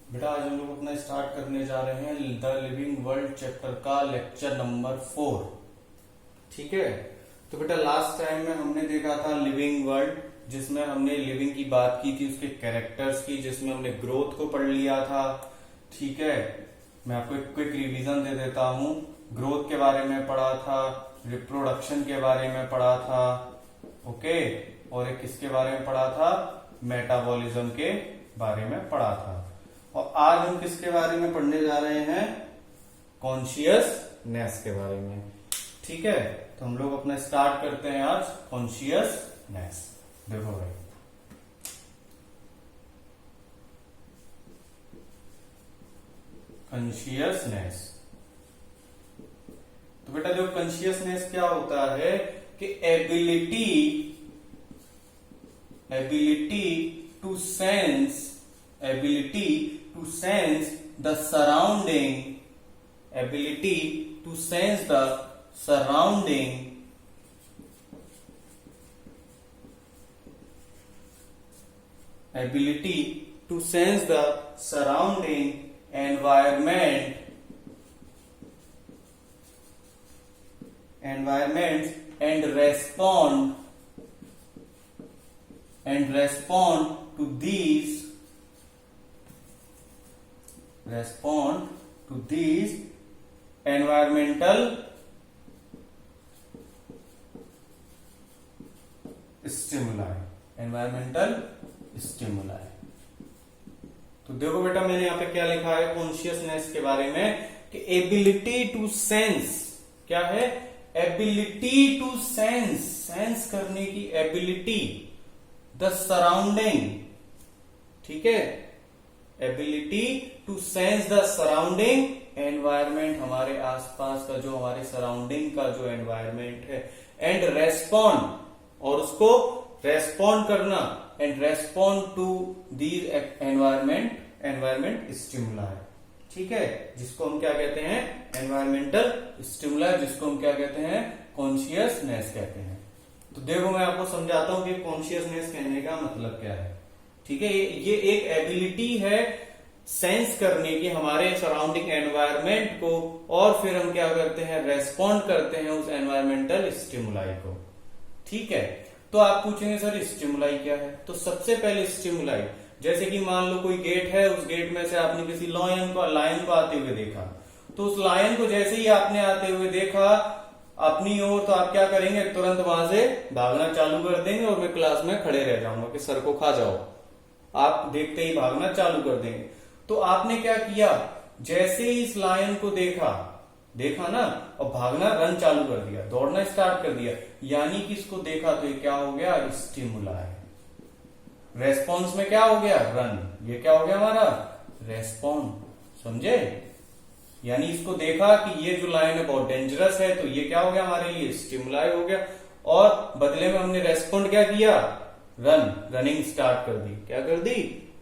बेटा आज हम लोग अपना स्टार्ट करने जा रहे हैं द लिविंग वर्ल्ड चैप्टर का लेक्चर नंबर 4। ठीक है, तो बेटा लास्ट टाइम में हमने देखा था लिविंग वर्ल्ड, जिसमें हमने लिविंग की बात की थी, उसके कैरेक्टर्स की, जिसमें हमने ग्रोथ को पढ़ लिया था। ठीक है, मैं आपको एक क्विक रिवीजन दे देता हूं। ग्रोथ के बारे में पढ़ा था, रिप्रोडक्शन के बारे में पढ़ा था, ओके, और एक किसके बारे में पढ़ा था, मेटाबॉलिज्म के बारे में पढ़ा था। और आज हम किसके बारे में पढ़ने जा रहे हैं, कॉन्शियसनेस के बारे में। ठीक है, तो हम लोग अपना स्टार्ट करते हैं आज कॉन्शियसनेस। देखो भाई, कॉन्शियसनेस, तो बेटा जो कॉन्शियसनेस क्या होता है कि ability to sense the surrounding, ability to sense the surrounding environment and respond to these environmental stimuli। तो देखो बेटा, मैंने यहां पे क्या लिखा है कॉन्शियसनेस के बारे में कि एबिलिटी टू सेंस, क्या है, एबिलिटी टू सेंस करने की एबिलिटी, द सराउंडिंग। ठीक है, ability to sense the surrounding environment, हमारे आसपास का जो, हमारे सराउंडिंग का जो एनवायरमेंट है, एंड रेस्पॉन्ड, और उसको रेस्पॉन्ड करना, and respond to these environment stimuli. ठीक है, जिसको हम क्या कहते हैं, एनवायरमेंटल स्टिमुलाई, जिसको हम क्या कहते हैं, कॉन्शियसनेस कहते हैं। तो देखो मैं आपको समझाता हूं कि कॉन्शियसनेस कहने का मतलब क्या है। ठीक है, ये एक एबिलिटी है सेंस करने की हमारे सराउंडिंग एनवायरमेंट को, और फिर हम क्या करते हैं, रेस्पॉन्ड करते हैं उस एनवायरमेंटल स्टिमुलाई को। ठीक है, तो आप पूछेंगे सर स्टिमुलाई क्या है, तो सबसे पहले स्टिमुलाई, जैसे कि मान लो कोई गेट है, उस गेट में से आपने किसी लायन को आते हुए देखा, तो उस लायन को जैसे ही आपने आते हुए देखा अपनी ओर, तो आप क्या करेंगे, तुरंत वहां से भागना चालू कर देंगे, और मैं क्लास में खड़े रह जाऊंगा कि सर को खा जाओ। आप देखते ही भागना चालू कर देंगे। तो आपने क्या किया, जैसे ही इस लायन को देखा ना, और भागना, रन चालू कर दिया, दौड़ना स्टार्ट कर दिया, यानी कि इसको देखा तो ये क्या हो गया, स्टिमुलाई। रेस्पॉन्स में क्या हो गया, रन, ये क्या हो गया हमारा, रेस्पॉन्ड। समझे, यानी इसको देखा कि ये जो लाइन है बहुत डेंजरस है, तो ये क्या हो गया हमारे लिए, स्टिमुलाई हो गया, और बदले में हमने रेस्पॉन्ड क्या किया, रनिंग स्टार्ट कर दी। क्या कर दी,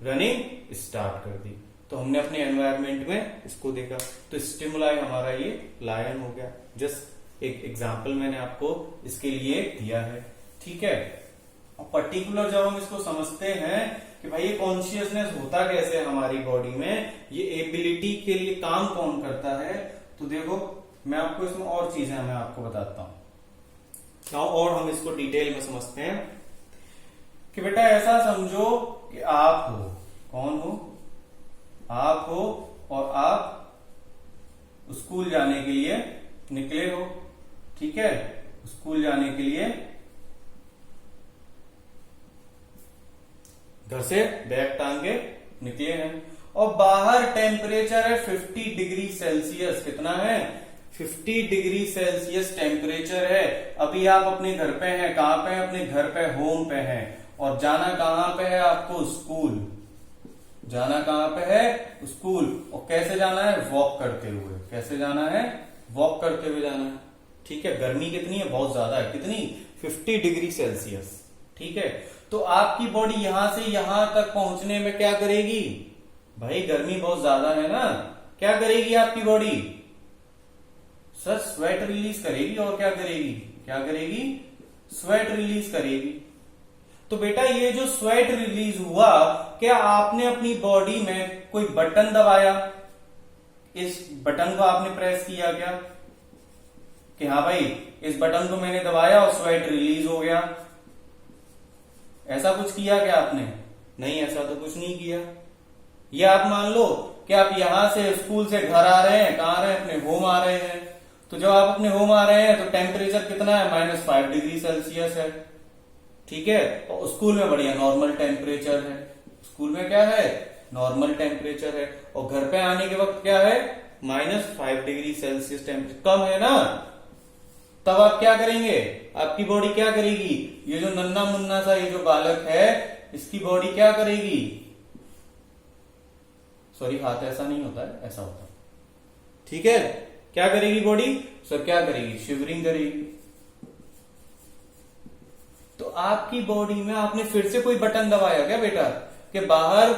रनिंग स्टार्ट कर दी। तो हमने अपने एनवायरमेंट में इसको देखा, तो स्टिमुलाई हमारा ये लायन हो गया। जस्ट एक एग्जांपल मैंने आपको इसके लिए दिया है। ठीक है, और पर्टिकुलर जब हम इसको समझते हैं कि भाई ये कॉन्शियसनेस होता कैसे हमारी बॉडी में, ये एबिलिटी के लिए काम कौन करता है, तो देखो मैं आपको इसमें और चीजें मैं आपको बताता हूं, और हम इसको डिटेल में समझते हैं कि बेटा ऐसा समझो कि आप हो, कौन हो, आप हो, और आप स्कूल जाने के लिए निकले हो। ठीक है, स्कूल जाने के लिए घर से बैग टांग के निकले हैं, और बाहर टेम्परेचर है 50 डिग्री सेल्सियस। कितना है, 50 डिग्री सेल्सियस टेम्परेचर है। अभी आप अपने घर पे हैं, कहां पे हैं, अपने घर पे, होम पे हैं, और जाना कहां पे है आपको, स्कूल। जाना कहां पे है, स्कूल। और कैसे जाना है, वॉक करते हुए। कैसे जाना है, वॉक करते हुए जाना है। ठीक है, गर्मी कितनी है, बहुत ज्यादा है, कितनी, 50 डिग्री सेल्सियस। ठीक है, तो आपकी बॉडी यहां से यहां तक पहुंचने में क्या करेगी, भाई गर्मी बहुत ज्यादा है ना, क्या करेगी आपकी बॉडी, सर स्वेट रिलीज करेगी, और क्या करेगी, क्या करेगी, स्वेट रिलीज करेगी। तो बेटा ये जो स्वेट रिलीज हुआ क्या आपने अपनी बॉडी में कोई बटन दबाया, इस बटन को आपने प्रेस किया क्या कि हाँ भाई इस बटन को मैंने दबाया और स्वेट रिलीज हो गया, ऐसा कुछ किया क्या आपने? नहीं, ऐसा तो कुछ नहीं किया। ये आप मान लो कि आप यहां से स्कूल से घर आ रहे हैं, कहां आ रहे हैं? अपने होम आ रहे हैं। तो जब आप अपने होम आ रहे हैं तो टेम्परेचर कितना है? -5 डिग्री सेल्सियस है, ठीक है। और स्कूल में बढ़िया नॉर्मल टेम्परेचर है, स्कूल में क्या है? नॉर्मल टेम्परेचर है। और घर पे आने के वक्त क्या है? -5 डिग्री सेल्सियस टेम्परेचर, कम है ना। तब आप क्या करेंगे? आपकी बॉडी क्या करेगी? ये जो नन्ना मुन्ना सा ये जो बालक है, इसकी बॉडी क्या करेगी? सॉरी, हाथ ऐसा नहीं होता है, ऐसा होता है, ठीक है। क्या करेगी बॉडी? सर क्या करेगी? शिवरिंग करेगी। तो आपकी बॉडी में आपने फिर से कोई बटन दबाया क्या बेटा कि बाहर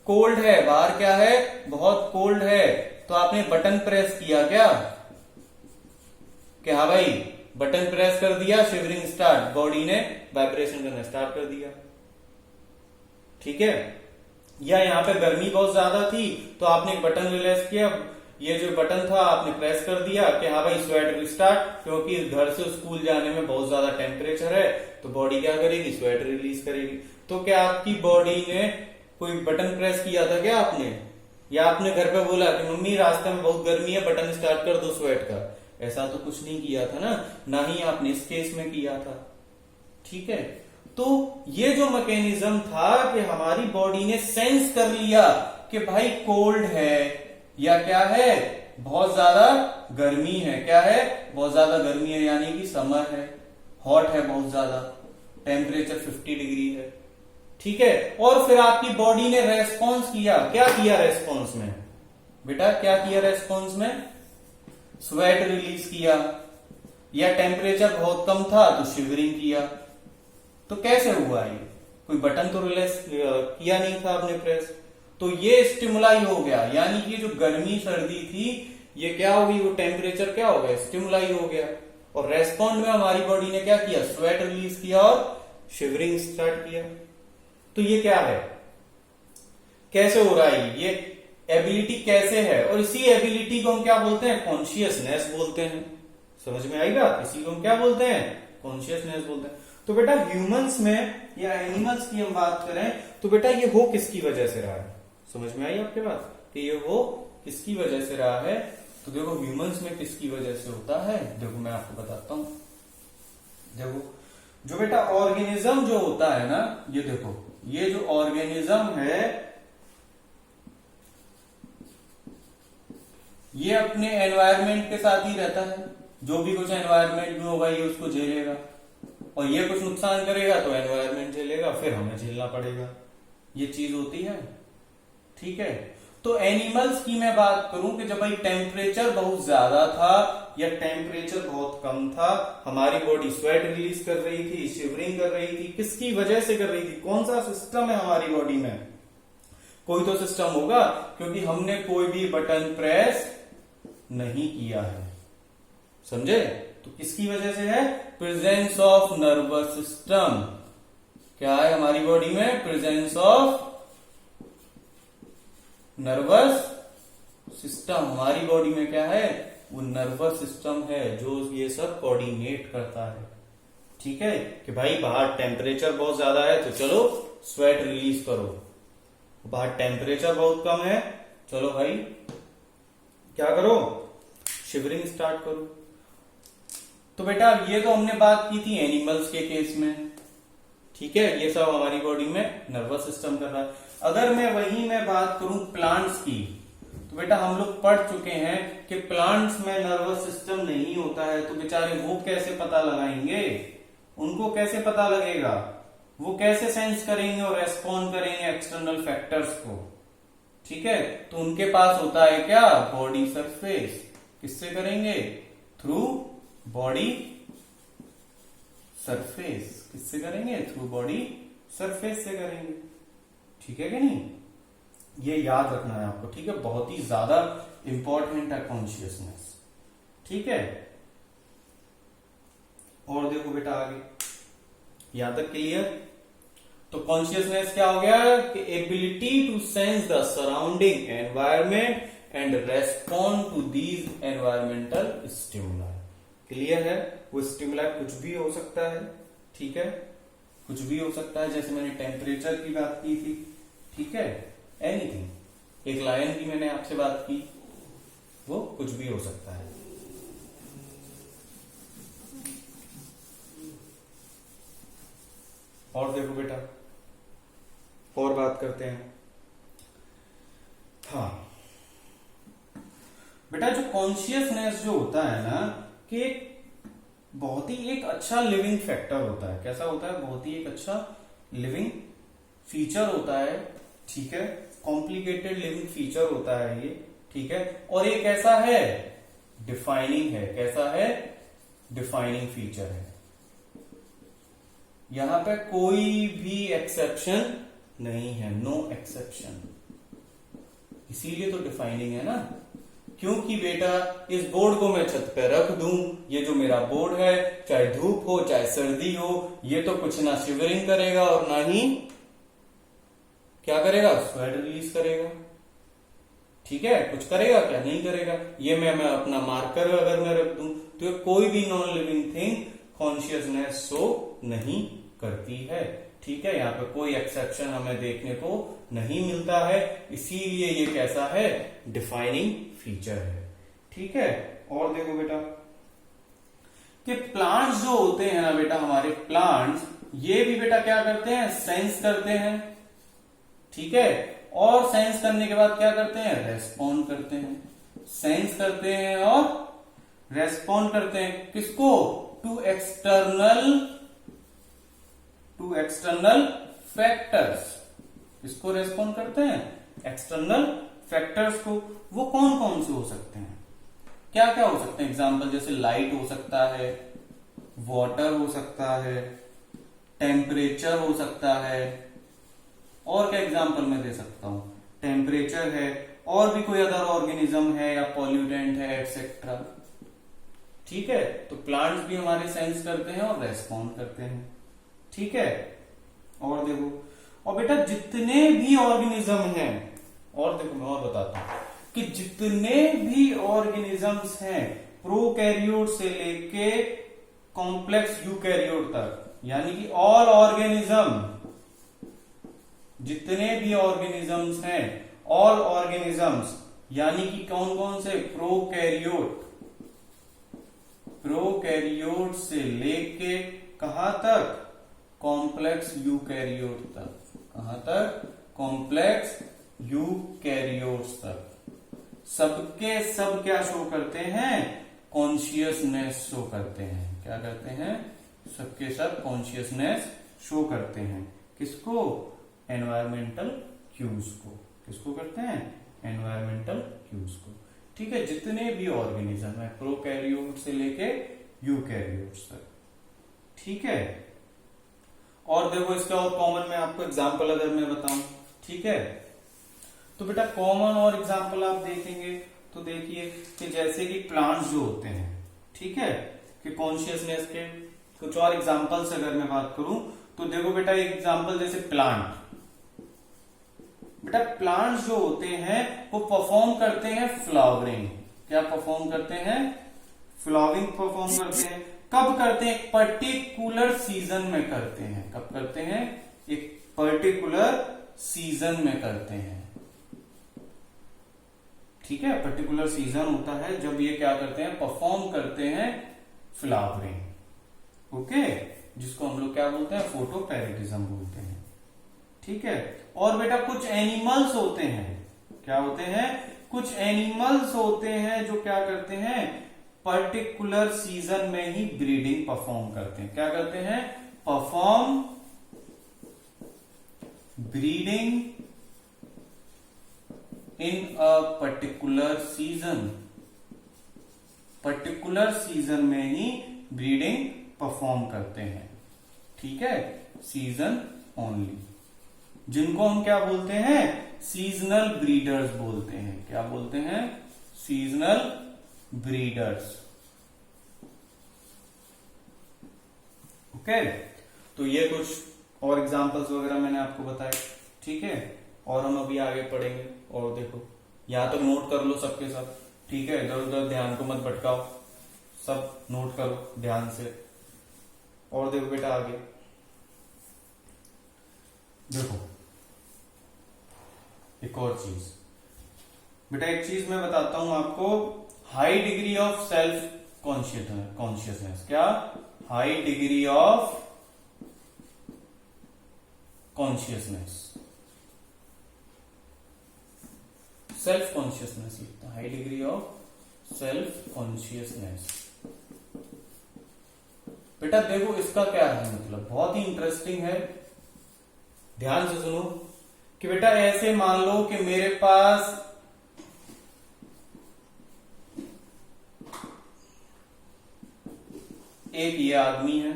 कोल्ड है, बाहर क्या है? बहुत कोल्ड है, तो आपने बटन प्रेस किया क्या कि हाँ भाई बटन प्रेस कर दिया, शिवरिंग स्टार्ट, बॉडी ने वाइब्रेशन करना स्टार्ट कर दिया, ठीक है। या यहाँ पे गर्मी बहुत ज्यादा थी तो आपने एक बटन रिलीज किया, ये जो बटन था आपने प्रेस कर दिया कि हाँ भाई स्वेट रिस्टार्ट, क्योंकि घर से स्कूल जाने में बहुत ज्यादा टेम्परेचर है, तो बॉडी क्या करेगी? स्वेट रिलीज करेगी। तो क्या आपकी बॉडी ने कोई बटन प्रेस किया था क्या आपने? या आपने घर पे बोला कि मम्मी रास्ते में बहुत गर्मी है, बटन स्टार्ट कर दो स्वेट का? ऐसा तो कुछ नहीं किया था ना ही आपने इस केस में किया था, ठीक है। तो ये जो मैकेनिज्म था कि हमारी बॉडी ने सेंस कर लिया कि भाई कोल्ड है या क्या है? बहुत ज्यादा गर्मी है, क्या है? बहुत ज्यादा गर्मी है, यानी कि समर है, हॉट है, बहुत ज्यादा टेम्परेचर 50 डिग्री है, ठीक है। और फिर आपकी बॉडी ने रेस्पॉन्स किया, क्या किया रेस्पॉन्स में बेटा? क्या किया रेस्पॉन्स में? स्वेट रिलीज किया, या टेम्परेचर बहुत कम था तो शिवरिंग किया। तो कैसे हुआ ये? कोई बटन तो रिलीज किया नहीं था आपने प्रेस, तो ये स्टिमुलाई हो गया, यानी कि जो गर्मी सर्दी थी ये क्या होगी? वो टेम्परेचर क्या हो गया? स्टिमुलाई हो गया। और रेस्पॉन्ड में हमारी बॉडी ने क्या किया? स्वेट रिलीज किया और शिवरिंग स्टार्ट किया। तो ये क्या है? कैसे हो रहा है ये एबिलिटी कैसे है? और इसी एबिलिटी को हम क्या बोलते हैं? कॉन्शियसनेस बोलते हैं। समझ में आई बात? इसी को हम क्या बोलते हैं? कॉन्शियसनेस बोलते हैं। तो बेटा ह्यूमंस में या एनिमल्स की हम बात करें तो बेटा ये हो किसकी वजह से रहा है? समझ में आई आपके बात कि ये हो किसकी वजह से रहा है? तो देखो ह्यूमंस में किसकी वजह से होता है, देखो मैं आपको बताता हूं। देखो जो बेटा ऑर्गेनिज्म जो होता है ना, ये देखो ये जो ऑर्गेनिज्म है ये अपने एनवायरमेंट के साथ ही रहता है। जो भी कुछ एनवायरमेंट में होगा ये उसको झेलेगा, और ये कुछ नुकसान करेगा तो एनवायरमेंट झेलेगा, फिर हमें झेलना पड़ेगा। ये चीज होती है, ठीक है। तो एनिमल्स की मैं बात करूं कि जब भाई टेम्परेचर बहुत ज्यादा था या टेम्परेचर बहुत कम था, हमारी बॉडी स्वेट रिलीज कर रही थी, शिवरिंग कर रही थी। किसकी वजह से कर रही थी? कौन सा सिस्टम है हमारी बॉडी में? कोई तो सिस्टम होगा, क्योंकि हमने कोई भी बटन प्रेस नहीं किया है, समझे। तो किसकी वजह से है? Presence of nervous system. क्या है हमारी बॉडी में? Presence of nervous system. हमारी बॉडी में क्या है? वो नर्वस सिस्टम है जो ये सब कोऑर्डिनेट करता है, ठीक है। कि भाई बाहर टेम्परेचर बहुत ज्यादा है तो चलो स्वेट रिलीज करो, बाहर टेम्परेचर बहुत कम है, चलो भाई क्या करो? शिवरिंग स्टार्ट करो। तो बेटा ये तो हमने बात की थी एनिमल्स के केस में, ठीक है। ये सब हमारी बॉडी में नर्वस सिस्टम कर रहा है। अगर मैं बात करूं प्लांट्स की, तो बेटा हम लोग पढ़ चुके हैं कि प्लांट्स में नर्वस सिस्टम नहीं होता है, तो बेचारे वो कैसे पता लगाएंगे? उनको कैसे पता लगेगा? वो कैसे सेंस करेंगे और रेस्पॉन्ड करेंगे एक्सटर्नल फैक्टर्स को, ठीक है। तो उनके पास होता है क्या? Body surface. किससे करेंगे? Through body surface. किससे करेंगे? थ्रू बॉडी सरफेस से करेंगे, ठीक है कि नहीं? ये याद रखना है आपको, ठीक है। बहुत ही ज्यादा इंपॉर्टेंट है कॉन्शियसनेस, ठीक है। और देखो बेटा आगे, यहां तक क्लियर? तो कॉन्शियसनेस क्या हो गया कि ability to sense the surrounding environment and respond to these environmental stimuli. Clear है? वो स्टिमुलाई कुछ भी हो सकता है, ठीक है, कुछ भी हो सकता है, जैसे मैंने टेम्परेचर की बात की थी, ठीक है, एनीथिंग। एक लायन की मैंने आपसे बात की, वो कुछ भी हो सकता है। और देखो बेटा, और बात करते हैं। हाँ बेटा, जो कॉन्शियसनेस जो होता है ना, कि बहुत ही एक अच्छा लिविंग फैक्टर होता है। कैसा होता है? बहुत ही एक अच्छा लिविंग फीचर होता है, ठीक है, कॉम्प्लिकेटेड लिविंग फीचर होता है ये, ठीक है। और ये कैसा है? डिफाइनिंग है। कैसा है? डिफाइनिंग फीचर है। यहां पे कोई भी एक्सेप्शन नहीं है, नो एक्सेप्शन। इसीलिए तो डिफाइनिंग है ना। क्योंकि बेटा इस बोर्ड को मैं छत पे रख दूं, ये जो मेरा बोर्ड है, चाहे धूप हो चाहे सर्दी हो, ये तो कुछ ना शिवरिंग करेगा और ना ही क्या करेगा, स्वेट रिलीज करेगा, ठीक है। कुछ करेगा क्या? नहीं करेगा। ये मैं अपना मार्कर अगर मैं रख दूं तो ये कोई भी non living thing consciousness show नहीं करती है, ठीक है। यहाँ पे कोई एक्सेप्शन हमें देखने को नहीं मिलता है, इसीलिए ये कैसा है? डिफाइनिंग फीचर है, ठीक है। और देखो बेटा कि प्लांट्स जो होते हैं ना बेटा, हमारे प्लांट्स, ये भी बेटा क्या करते हैं? सेंस करते हैं, ठीक है। और सेंस करने के बाद क्या करते हैं? रेस्पॉन्ड करते हैं। सेंस करते हैं और रेस्पॉन्ड करते हैं। किसको? To external factors. किसको रेस्पॉन्ड करते हैं? एक्सटर्नल फैक्टर्स को। वो कौन कौन से हो सकते हैं? क्या क्या हो सकते हैं? एग्जाम्पल जैसे लाइट हो सकता है, वाटर हो सकता है, टेम्परेचर हो सकता है, और क्या एग्जाम्पल मैं दे सकता हूं? टेम्परेचर है, और भी कोई अदर ऑर्गेनिज्म है या पॉल्यूटेंट है, एक्सेट्रा, ठीक है। तो प्लांट्स भी हमारे सेंस करते हैं और रेस्पॉन्ड करते हैं, ठीक है। और देखो, और बेटा जितने भी ऑर्गेनिज्म हैं, और देखो मैं और बताता हूं कि जितने भी ऑर्गेनिजम्स हैं, प्रोकैरियोट से लेके कॉम्प्लेक्स यूकैरियोट तक, यानी कि ऑल ऑर्गेनिज्म, जितने भी ऑर्गेनिजम्स हैं, ऑल ऑर्गेनिजम्स, यानी कि कौन कौन से? प्रोकैरियोट से लेके कहां तक? कॉम्प्लेक्स यूकैरियोट तक। कहां तक? कॉम्प्लेक्स यूकैरियोट्स तक। सबके सब क्या शो करते हैं? कॉन्शियसनेस शो करते हैं। क्या करते हैं? सबके सब कॉन्शियसनेस शो करते हैं। किसको? एनवायरमेंटल क्यूज को। किसको करते हैं? एनवायरमेंटल क्यूज को, ठीक है। जितने भी ऑर्गेनिज्म है, प्रोकैरियोट से लेके यूकैरियोट्स तक, ठीक है। और देखो इसका और कॉमन में आपको एग्जांपल अगर मैं बताऊं, ठीक है, तो बेटा कॉमन और एग्जांपल आप देखेंगे तो देखिए कि जैसे कि प्लांट्स जो होते हैं, ठीक है, कि कॉन्शियसनेस के कुछ और एग्जांपल्स अगर मैं बात करूं तो देखो बेटा एग्जांपल जैसे प्लांट, बेटा प्लांट्स जो होते हैं वो परफॉर्म करते हैं फ्लावरिंग। क्या परफॉर्म करते हैं? फ्लावरिंग परफॉर्म करते हैं। कब करते हैं? एक पर्टिकुलर सीजन में करते हैं। कब करते हैं? एक पर्टिकुलर सीजन में करते हैं, ठीक है। पर्टिकुलर सीजन होता है जब ये क्या करते हैं? परफॉर्म करते हैं फ्लावरिंग, ओके, जिसको हम लोग क्या बोलते हैं? फोटोपैरेटिज्म बोलते हैं, ठीक है। और बेटा कुछ एनिमल्स होते हैं, क्या होते हैं? कुछ एनिमल्स होते हैं जो क्या करते हैं? पर्टिकुलर सीजन में ही ब्रीडिंग परफॉर्म करते हैं। क्या करते हैं? Perform breeding in a particular season. Particular season में ही ब्रीडिंग परफॉर्म करते हैं, ठीक है, सीजन ओनली, जिनको हम क्या बोलते हैं? सीजनल ब्रीडर्स बोलते हैं। क्या बोलते हैं? Seasonal breeders, okay. तो ये कुछ और एग्जांपल्स वगैरह मैंने आपको बताए, ठीक है। और हम अभी आगे पढ़ेंगे। और देखो यहाँ तक नोट कर लो सबके सब, ठीक है, इधर उधर ध्यान को मत भटकाओ, सब नोट करो ध्यान से। और देखो बेटा आगे देखो एक और चीज बेटा, एक चीज मैं बताता हूं आपको, high degree of self consciousness. क्या? High degree of consciousness, self consciousness लिखता है, high degree of self consciousness. बेटा देखो इसका क्या है मतलब, बहुत ही इंटरेस्टिंग है, ध्यान से सुनो। कि बेटा ऐसे मान लो कि मेरे पास एक ये आदमी है,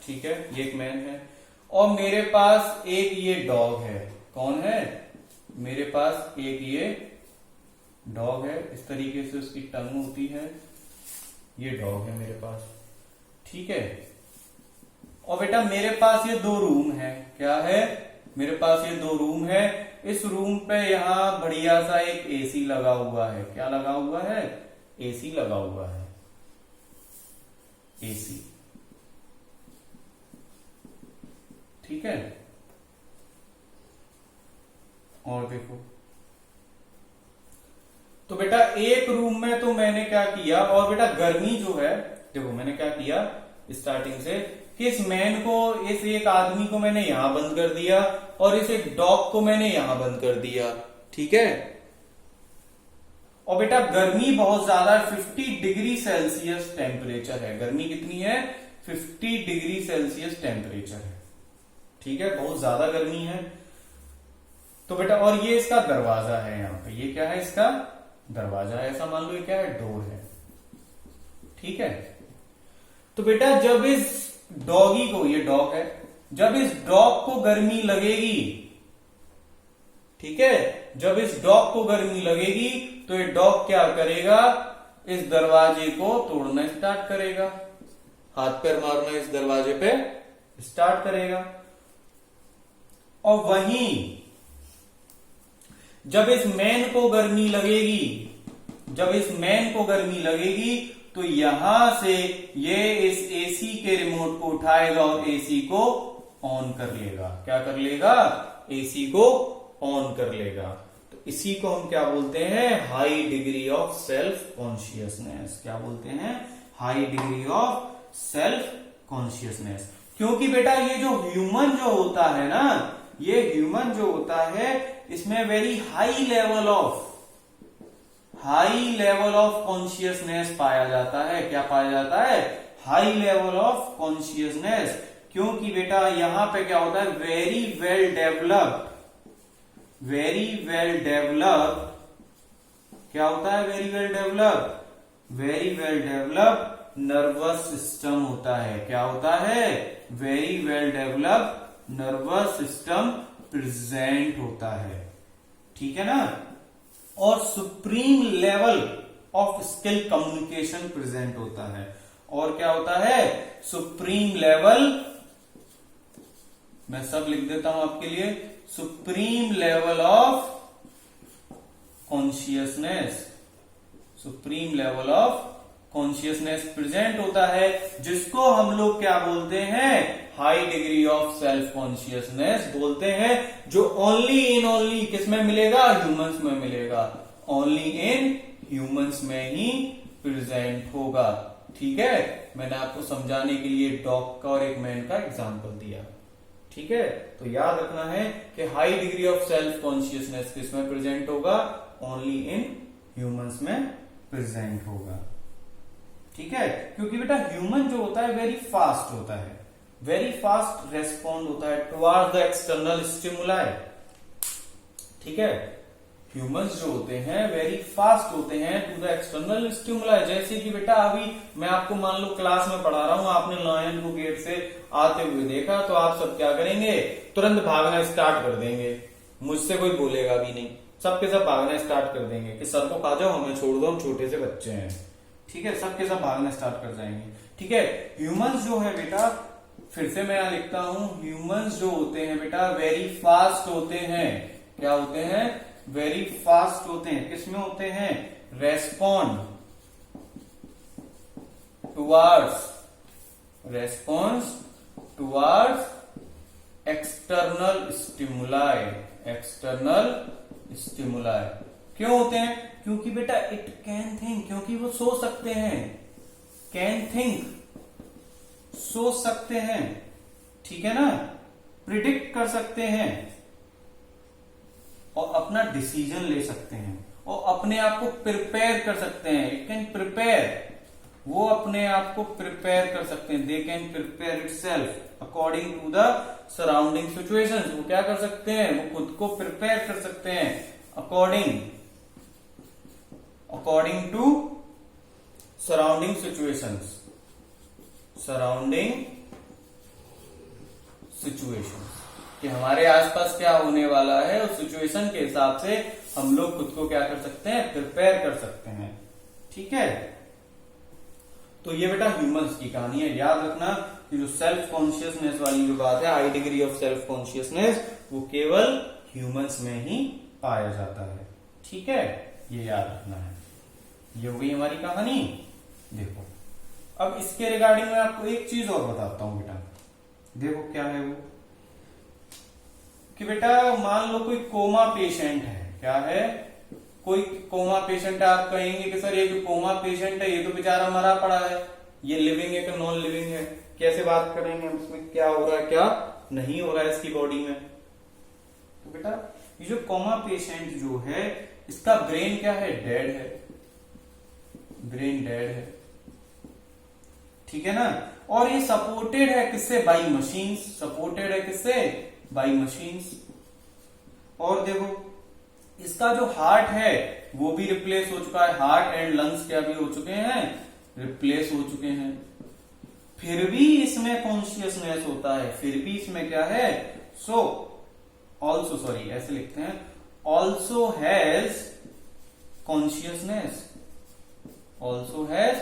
ठीक है, ये एक मैन है, और मेरे पास एक ये डॉग है। कौन है? मेरे पास एक ये डॉग है, इस तरीके से उसकी टंग होती है, ये डॉग है मेरे पास, ठीक है। और बेटा मेरे पास ये दो रूम है। क्या है? मेरे पास ये दो रूम है, इस रूम पे यहां बढ़िया सा एक एसी लगा हुआ है। क्या लगा हुआ है? एसी लगा हुआ है, एसी, ठीक है। और देखो तो बेटा एक रूम में तो मैंने क्या किया, और बेटा गर्मी जो है, देखो मैंने क्या किया स्टार्टिंग से कि इस मैन को, इस एक आदमी को मैंने यहां बंद कर दिया, और इस एक डॉग को मैंने यहां बंद कर दिया, ठीक है। और बेटा गर्मी बहुत ज्यादा है, 50 डिग्री सेल्सियस टेम्परेचर है। गर्मी कितनी है? 50 डिग्री सेल्सियस टेम्परेचर है, ठीक है, बहुत ज्यादा गर्मी है। तो बेटा और ये इसका दरवाजा है, यहां पे ये क्या है? इसका दरवाजा है, ऐसा मान लो ये क्या है? डोर है, ठीक है। तो बेटा जब इस डॉगी को, ये डॉग है, जब इस डॉग को गर्मी लगेगी, ठीक है, जब इस डॉग को गर्मी लगेगी तो ये डॉग क्या करेगा? इस दरवाजे को तोड़ना स्टार्ट करेगा, हाथ पैर मारना इस दरवाजे पे स्टार्ट करेगा। और वहीं जब इस मैन को गर्मी लगेगी, जब इस मैन को गर्मी लगेगी तो यहां से ये इस एसी के रिमोट को उठाएगा और एसी को ऑन कर लेगा। क्या कर लेगा? एसी को ऑन कर लेगा। तो इसी को हम क्या बोलते हैं? High degree of self consciousness. क्या बोलते हैं? High degree of self consciousness. क्योंकि बेटा ये जो ह्यूमन जो होता है ना, ये ह्यूमन जो होता है इसमें very high level of consciousness पाया जाता है। क्या पाया जाता है? High level of consciousness. क्योंकि बेटा यहां पे क्या होता है? वेरी वेल डेवलप्ड, क्या होता है? Very well developed nervous system होता है। क्या होता है? Very well developed nervous system present होता है, ठीक है ना। और supreme level of skill communication present होता है। और क्या होता है? सुप्रीम लेवल, मैं सब लिख देता हूं आपके लिए, supreme level of consciousness, supreme level of consciousness present होता है, जिसको हम लोग क्या बोलते हैं? High degree of self consciousness बोलते हैं, जो ओनली किसमें मिलेगा? ह्यूमंस में मिलेगा, ओनली इन ह्यूमंस में ही प्रेजेंट होगा, ठीक है। मैंने आपको समझाने के लिए डॉग का और एक मैन का एग्जांपल दिया, ठीक है। तो याद रखना है कि high degree of self consciousness किसमें प्रेजेंट होगा? ओनली इन ह्यूमंस में प्रेजेंट होगा, ठीक है। क्योंकि बेटा ह्यूमन जो होता है वेरी फास्ट होता है, वेरी फास्ट रेस्पॉन्ड होता है टुवर्ड्स द एक्सटर्नल स्टिमुलाई, ठीक है। ह्यूमंस जो होते हैं वेरी फास्ट होते हैं टू द एक्सटर्नल स्टिमुलाई। जैसे कि बेटा अभी मैं आपको मान लो क्लास में पढ़ा रहा हूं, आपने लायन को गेट से आते हुए देखा, तो आप सब क्या करेंगे? तुरंत भागना स्टार्ट कर देंगे, मुझसे कोई बोलेगा भी नहीं, सबके सब भागना स्टार्ट कर देंगे कि सर को खा जाओ, हमें छोड़ दो, हम छोटे से बच्चे हैं, ठीक है। सबके सब भागना स्टार्ट कर जाएंगे, ठीक है। ह्यूमंस जो है बेटा फिर से मैं यहां लिखता हूं, ह्यूमंस जो होते हैं बेटा वेरी फास्ट होते हैं। क्या होते हैं? वेरी फास्ट होते हैं। किसमें होते हैं? Respond towards external stimuli. क्यों होते हैं? क्योंकि बेटा इट कैन थिंक, क्योंकि वो सोच सकते हैं। कैन थिंक, सोच सकते हैं, ठीक है ना, प्रिडिक्ट कर सकते हैं और अपना डिसीजन ले सकते हैं और अपने आप को प्रिपेयर कर सकते हैं। इट कैन प्रिपेयर, वो अपने आप को प्रिपेयर कर सकते हैं। They can prepare itself according to the surrounding situations. वो क्या कर सकते हैं? वो खुद को प्रिपेयर कर सकते हैं अकॉर्डिंग टू सराउंडिंग सिचुएशंस। कि हमारे आसपास क्या होने वाला है उस सिचुएशन के हिसाब से हम लोग खुद को क्या कर सकते हैं? प्रिपेयर कर सकते हैं। ठीक है, तो ये बेटा ह्यूमंस की कहानी है। याद रखना कि जो सेल्फ कॉन्शियसनेस वाली जो बात है, high degree of self consciousness, वो केवल ह्यूमंस में ही पाया जाता है। ठीक है, ये याद रखना है। ये हो गई हमारी कहानी। देखो, अब इसके रिगार्डिंग मैं आपको एक चीज और बताता हूं बेटा। देखो क्या है वो, कि बेटा मान लो कोई कोमा पेशेंट है। क्या है? कोई कोमा पेशेंट है। आप कहेंगे कि सर ये जो कोमा पेशेंट है ये तो बेचारा मरा पड़ा है, ये लिविंग है कि नॉन लिविंग है? कैसे बात करेंगे हम इसमें, क्या हो रहा है क्या नहीं हो रहा है इसकी बॉडी में? तो बेटा ये जो कोमा पेशेंट जो है, इसका ब्रेन क्या है? डेड है। ब्रेन डेड है, ठीक है ना। और ये सपोर्टेड है किससे? By machines. सपोर्टेड है किससे? By machines. और देखो इसका जो हार्ट है वो भी रिप्लेस हो चुका है। हार्ट एंड लंग्स क्या भी हो चुके हैं? रिप्लेस हो चुके हैं। फिर भी इसमें कॉन्शियसनेस होता है। फिर भी इसमें क्या है? ऑल्सो, सॉरी ऐसे लिखते हैं, also has consciousness. Also has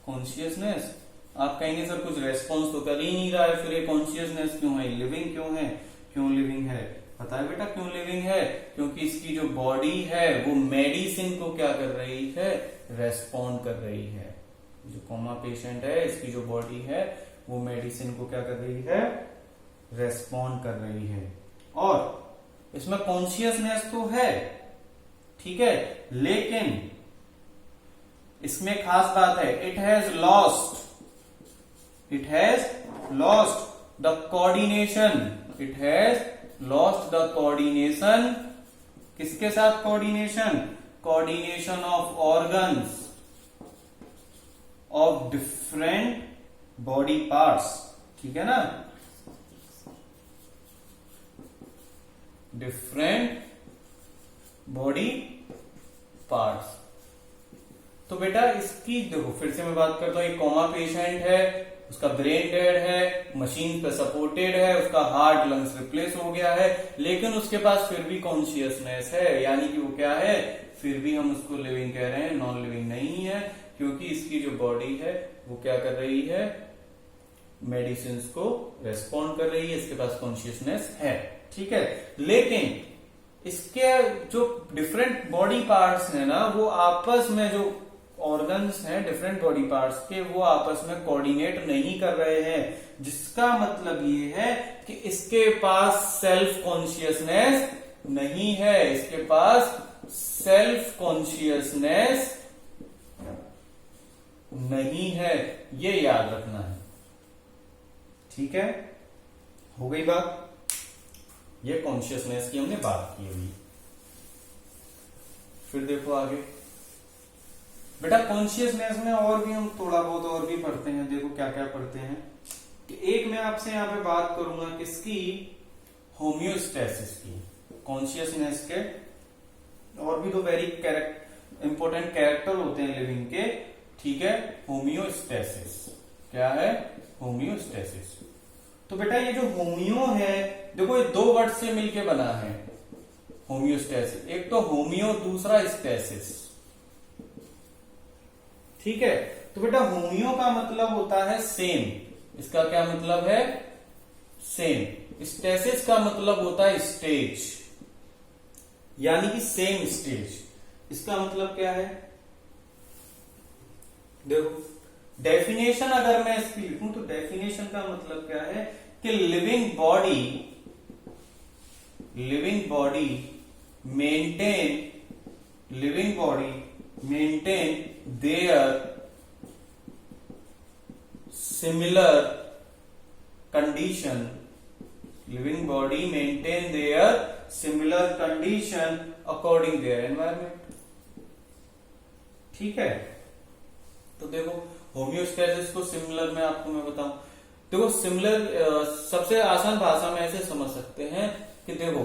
consciousness. आप कहेंगे सर कुछ रेस्पॉन्स तो कर ही नहीं रहा है, फिर ये कॉन्शियसनेस क्यों है? लिविंग क्यों है? क्यों लिविंग है? पता है बेटा क्यों लिविंग है? क्योंकि इसकी जो बॉडी है वो मेडिसिन को क्या कर रही है? रेस्पॉन्ड कर रही है। जो कोमा पेशेंट है, इसकी जो बॉडी है वो मेडिसिन को क्या कर रही है? रेस्पॉन्ड कर रही है। और इसमें कॉन्शियसनेस तो है, ठीक है, लेकिन इसमें खास बात है, it has lost the coordination. It has lost the coordination. किसके साथ coordination? Coordination of organs of different body parts. ठीक है ना, डिफरेंट बॉडी पार्ट्स। तो बेटा इसकी देखो फिर से मैं बात करता हूं, एक कोमा पेशेंट है, उसका ब्रेन डेड है, मशीन पे सपोर्टेड है, उसका हार्ट लंग्स रिप्लेस हो गया है, लेकिन उसके पास फिर भी कॉन्शियसनेस है। यानी कि वो क्या है? फिर भी हम उसको लिविंग कह रहे हैं, नॉन लिविंग नहीं है, क्योंकि इसकी जो बॉडी है वो क्या कर रही है? मेडिसिन को रेस्पॉन्ड कर रही है, इसके पास कॉन्शियसनेस है। ठीक है, लेकिन इसके जो डिफरेंट बॉडी पार्ट्स हैं ना, वो आपस में जो ऑर्गन्स हैं डिफरेंट बॉडी पार्ट्स के, वो आपस में कोऑर्डिनेट नहीं कर रहे हैं। जिसका मतलब ये है कि इसके पास सेल्फ कॉन्शियसनेस नहीं है। इसके पास सेल्फ कॉन्शियसनेस नहीं है, ये याद रखना है। ठीक है, हो गई बात। ये कॉन्शियसनेस की हमने बात की अभी। फिर देखो आगे बेटा, कॉन्शियसनेस में और भी हम थोड़ा बहुत और भी पढ़ते हैं। देखो क्या क्या पढ़ते हैं कि एक मैं आपसे यहां पे बात करूंगा किसकी? होम्योस्टेसिस की। कॉन्शियसनेस के और भी तो वेरी इंपॉर्टेंट कैरेक्टर होते हैं लिविंग के। ठीक है, होम्योस्टेसिस क्या है? होम्योस्टेसिस। तो बेटा ये जो होमियो है, देखो ये दो वर्ड से मिलके बना है होम्योस्टेसिस। एक तो होमियो, दूसरा स्टेसिस। ठीक है, तो बेटा होमियो का मतलब होता है सेम। इसका क्या मतलब है? सेम। स्टेसिस का मतलब होता है स्टेज, यानी कि सेम स्टेज। इसका मतलब क्या है, देखो डेफिनेशन अगर मैं इसकी लिखूं तो डेफिनेशन का मतलब क्या है कि living body maintain their similar condition, living body maintain their similar condition according their environment. ठीक है, तो देखो होम्योस्टेसिस को सिमिलर में आपको मैं बताऊं, देखो सिमिलर सबसे आसान भाषा में ऐसे समझ सकते हैं कि देखो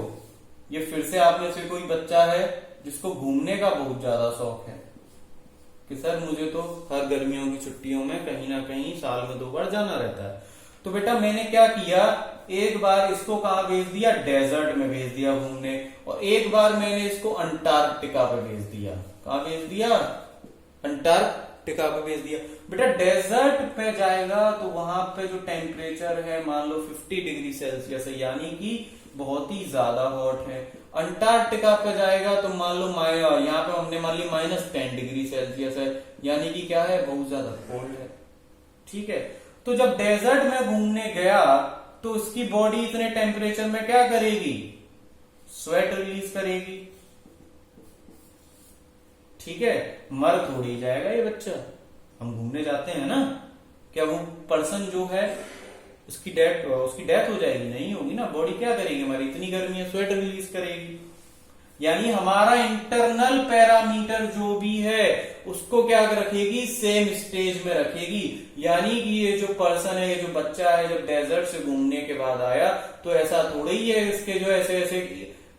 ये फिर से आप में से कोई बच्चा है जिसको घूमने का बहुत ज्यादा शौक है कि सर मुझे तो हर गर्मियों की छुट्टियों में कहीं ना कहीं साल में 2 बार जाना रहता है। तो बेटा मैंने क्या किया, एक बार इसको कहाँ भेज दिया, डेजर्ट में भेज दिया घूमने, और एक बार मैंने इसको अंटार्कटिका पे भेज दिया। कहाँ भेज दिया, अंटार्कटिका पे भेज दिया। बेटा डेजर्ट पे जाएगा तो वहां पे जो टेम्परेचर है मान लो 50 डिग्री सेल्सियस है, यानी कि बहुत ही ज्यादा हॉट है। अंटार्कटिका पे जाएगा तो मान लो यहाँ पे हमने मान ली -10 डिग्री सेल्सियस है, यानी कि क्या है, बहुत ज्यादा कोल्ड है। ठीक है, तो जब डेजर्ट में घूमने गया तो उसकी बॉडी इतने टेम्परेचर में क्या करेगी, स्वेट रिलीज करेगी। ठीक है, मर थोड़ी जाएगा ये बच्चा। हम घूमने जाते हैं ना, क्या वो पर्सन जो है उसकी डेथ हो जाएगी, नहीं होगी ना। बॉडी क्या करेगी हमारी, इतनी गर्मी है, स्वेट रिलीज करेगी। यानी हमारा इंटरनल पैरामीटर जो भी है उसको क्या रखेगी, सेम स्टेज में रखेगी। यानी कि ये जो पर्सन है, ये जो बच्चा है, जब डेजर्ट से घूमने के बाद आया तो ऐसा थोड़ा ही है इसके जो ऐसे ऐसे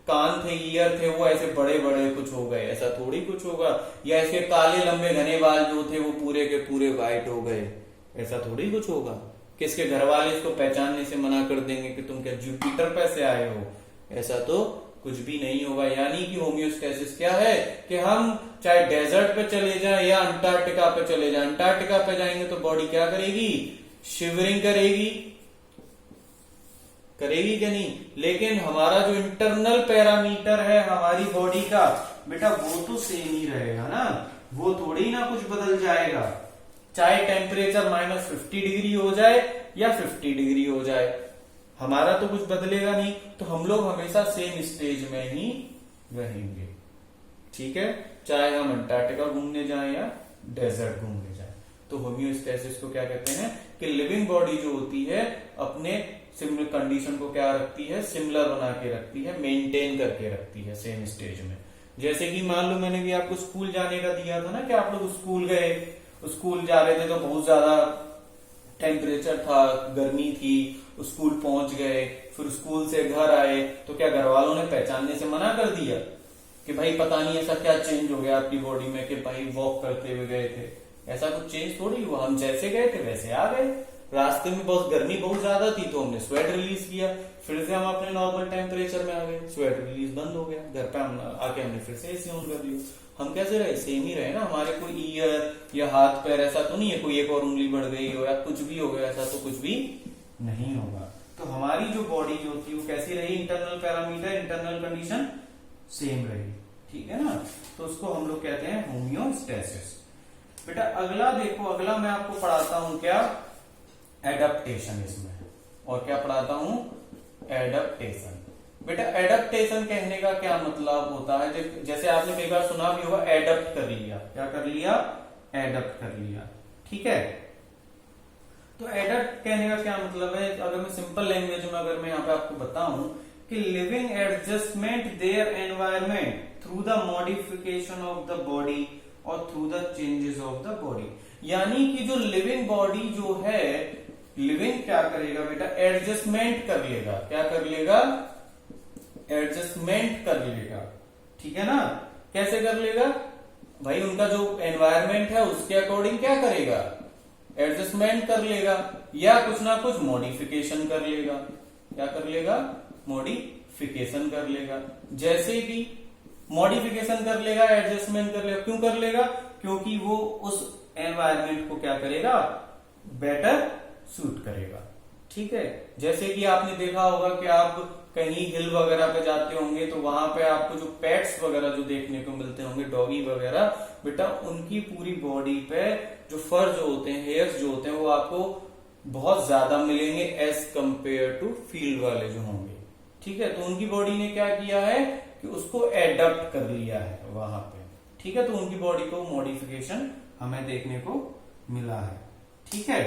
कान थे, ईयर थे, वो ऐसे बड़े बड़े कुछ हो गए, ऐसा थोड़ी कुछ होगा। या इसके काले लंबे घने बाल जो थे वो पूरे के पूरे व्हाइट हो गए, ऐसा थोड़ी कुछ होगा। कि इसके घर वाले इसको पहचानने से मना कर देंगे कि तुम क्या जुपिटर पे से आए हो, ऐसा तो कुछ भी नहीं होगा। यानी कि होम्योस्टेसिस क्या है कि हम चाहे डेजर्ट पे चले जाएं या अंटार्कटिका पे चले जाएं, अंटार्कटिका पे जाएंगे तो बॉडी क्या करेगी, शिवरिंग करेगी क्या नहीं। लेकिन हमारा जो इंटरनल पैरामीटर है हमारी बॉडी का, बेटा वो तो सेम ही रहेगा ना, वो थोड़ी ना कुछ बदल जाएगा। चाहे टेम्परेचर -50 डिग्री हो जाए या 50 डिग्री हो जाए, हमारा तो कुछ बदलेगा नहीं। तो हम लोग हमेशा सेम स्टेज में ही रहेंगे। ठीक है, चाहे हम अंटार्कटिका घूमने जाएं या डेजर्ट घूमने जाएं। तो होम्योस्टेसिस को क्या कहते हैं कि लिविंग बॉडी जो होती है अपने सिमिलर कंडीशन को क्या रखती है, सिमिलर बना के रखती है, मेंटेन करके रखती है सेम स्टेज में। जैसे कि मान लो मैंने भी आपको स्कूल जाने का दिया था ना, कि आप लोग स्कूल जा रहे थे तो बहुत ज्यादा टेम्परेचर था, गर्मी थी, स्कूल पहुंच गए, फिर स्कूल से घर आए तो क्या घर वालों ने पहचानने से मना कर दिया कि भाई पता नहीं ऐसा क्या चेंज हो गया आपकी बॉडी में कि भाई वॉक करते हुए गए थे, ऐसा कुछ चेंज थोड़ी हुआ। हम जैसे गए थे वैसे आ गए। रास्ते में बहुत गर्मी बहुत ज्यादा थी तो हमने स्वेट रिलीज किया, फिर से हम अपने नॉर्मल टेम्परेचर में आ गए, स्वेट रिलीज बंद हो गया, घर पे हम आके हमने फिर से एसी ऑन कर लिया। हम कैसे रहे, सेम ही रहे ना। हमारे कोई ईयर या हाथ पैर ऐसा तो नहीं है कोई एक और उंगली बढ़ गई हो या कुछ भी हो गया, ऐसा तो कुछ भी नहीं होगा। तो हमारी जो बॉडी जो होती है वो कैसी रही, internal parameter, internal condition same रही। ठीक है ना, तो उसको हम लोग कहते हैं होम्योस्टेसिस। बेटा अगला देखो, अगला मैं आपको पढ़ाता हूं क्या, एडप्टेशन। इसमें और क्या पढ़ाता हूं, एडप्टेशन। बेटा एडप्टेशन कहने का क्या मतलब होता है, जैसे आपने कई बार सुना भी होगा एडप्ट कर लिया, क्या कर लिया, एडप्ट कर लिया। ठीक है, तो एडप्ट कहने का क्या मतलब है, अगर मैं सिंपल लैंग्वेज में अगर मैं यहाँ पे आपको बताऊं कि living adjustment their environment through the modification of the body और through the changes of the body. यानी कि जो लिविंग बॉडी जो है, लिविंग क्या करेगा बेटा, एडजस्टमेंट कर लेगा। क्या कर लेगा, एडजस्टमेंट कर लेगा। ठीक है ना, कैसे कर लेगा भाई, उनका जो एनवायरमेंट है उसके अकॉर्डिंग क्या करेगा, एडजस्टमेंट कर लेगा, या कुछ ना कुछ मॉडिफिकेशन कर लेगा। क्या कर लेगा, मॉडिफिकेशन कर लेगा। जैसे कि मॉडिफिकेशन कर लेगा, एडजस्टमेंट कर लेगा। क्यों कर लेगा, क्योंकि वो उस एनवायरमेंट को क्या करेगा, बेटर सूट करेगा। ठीक है, जैसे कि आपने देखा होगा कि आप कहीं हिल वगैरह पे जाते होंगे तो वहां पे आपको जो पेट्स वगैरह जो देखने को मिलते होंगे, डॉगी वगैरह, बेटा उनकी पूरी बॉडी पे जो फर जो होते हैं, हेयर्स जो होते हैं, वो आपको बहुत ज्यादा मिलेंगे एज कंपेयर टू फील्ड वाले जो होंगे। ठीक है, तो उनकी बॉडी ने क्या किया है कि उसको एडप्ट कर लिया है वहां पे। ठीक है, तो उनकी बॉडी को मॉडिफिकेशन हमें देखने को मिला है। ठीक है,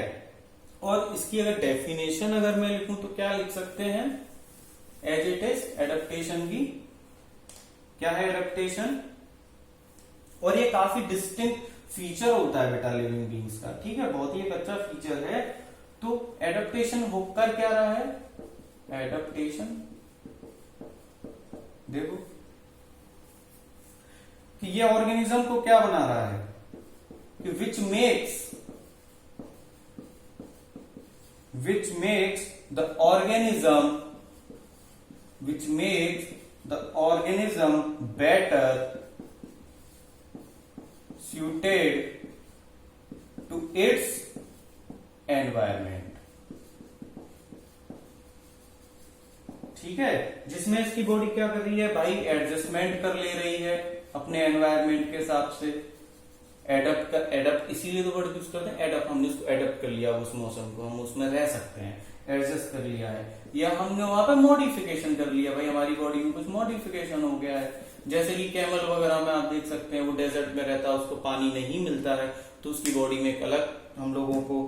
और इसकी अगर डेफिनेशन अगर मैं लिखूं तो क्या लिख सकते हैं, एज इट इज एडेप्टेशन की। क्या है एडेप्टेशन? और ये काफी डिस्टिंक्ट फीचर होता है बेटा लिविंग बींग्स का। ठीक है, बहुत ही एक अच्छा फीचर है। तो एडेप्टेशन होकर क्या रहा है, एडेप्टेशन देखो कि ये ऑर्गेनिज्म को क्या बना रहा है कि विच makes the organism better suited to its environment। ठीक है, जिसमें इसकी बॉडी क्या कर रही है भाई, एडजस्टमेंट कर ले रही है अपने एनवायरमेंट के हिसाब से। एडप्ट इसीलिए तो वर्ड यूज करते हैं एडप्ट, हमने उसको एडप्ट कर लिया उस मौसम को, हम उसमें रह सकते हैं, एडजस्ट कर लिया है, या हमने वहां पर मॉडिफिकेशन कर लिया भाई, हमारी बॉडी में कुछ मॉडिफिकेशन हो गया है। जैसे कि कैमल वगैरह में आप देख सकते हैं, वो डेजर्ट में रहता है, उसको पानी नहीं मिलता है, तो उसकी बॉडी में एक अलग हम लोगों को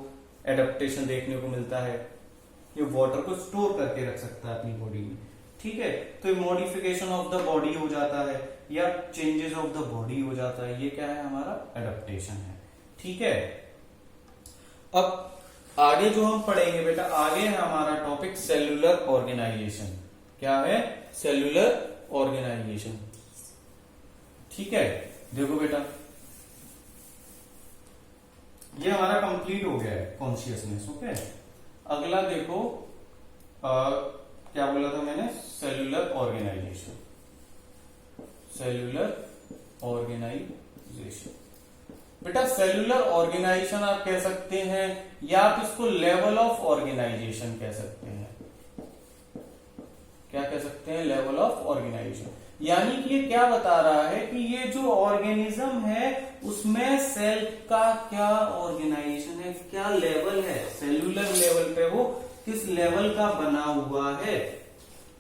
एडेप्टेशन देखने को मिलता है, ये वाटर को स्टोर करके रख सकता है अपनी बॉडी में। ठीक है, तो मॉडिफिकेशन ऑफ द बॉडी हो जाता है या चेंजेस ऑफ द बॉडी हो जाता है, ये क्या है हमारा एडेप्टेशन है। ठीक है, अब आगे जो हम पढ़ेंगे बेटा, आगे है हमारा टॉपिक सेल्यूलर ऑर्गेनाइजेशन। क्या है, सेल्यूलर ऑर्गेनाइजेशन। ठीक है, देखो बेटा ये हमारा कंप्लीट हो गया है कॉन्शियसनेस। ओके, अगला देखो क्या बोला था मैंने, सेल्यूलर ऑर्गेनाइजेशन। सेल्यूलर ऑर्गेनाइजेशन बेटा, सेल्यूलर ऑर्गेनाइजेशन आप कह सकते हैं या आप इसको लेवल ऑफ ऑर्गेनाइजेशन कह सकते हैं। क्या कह सकते हैं, लेवल ऑफ ऑर्गेनाइजेशन। यानी कि ये क्या बता रहा है कि ये जो ऑर्गेनिज्म है उसमें सेल का क्या ऑर्गेनाइजेशन है, क्या लेवल है, सेल्यूलर लेवल पे वो किस लेवल का बना हुआ है।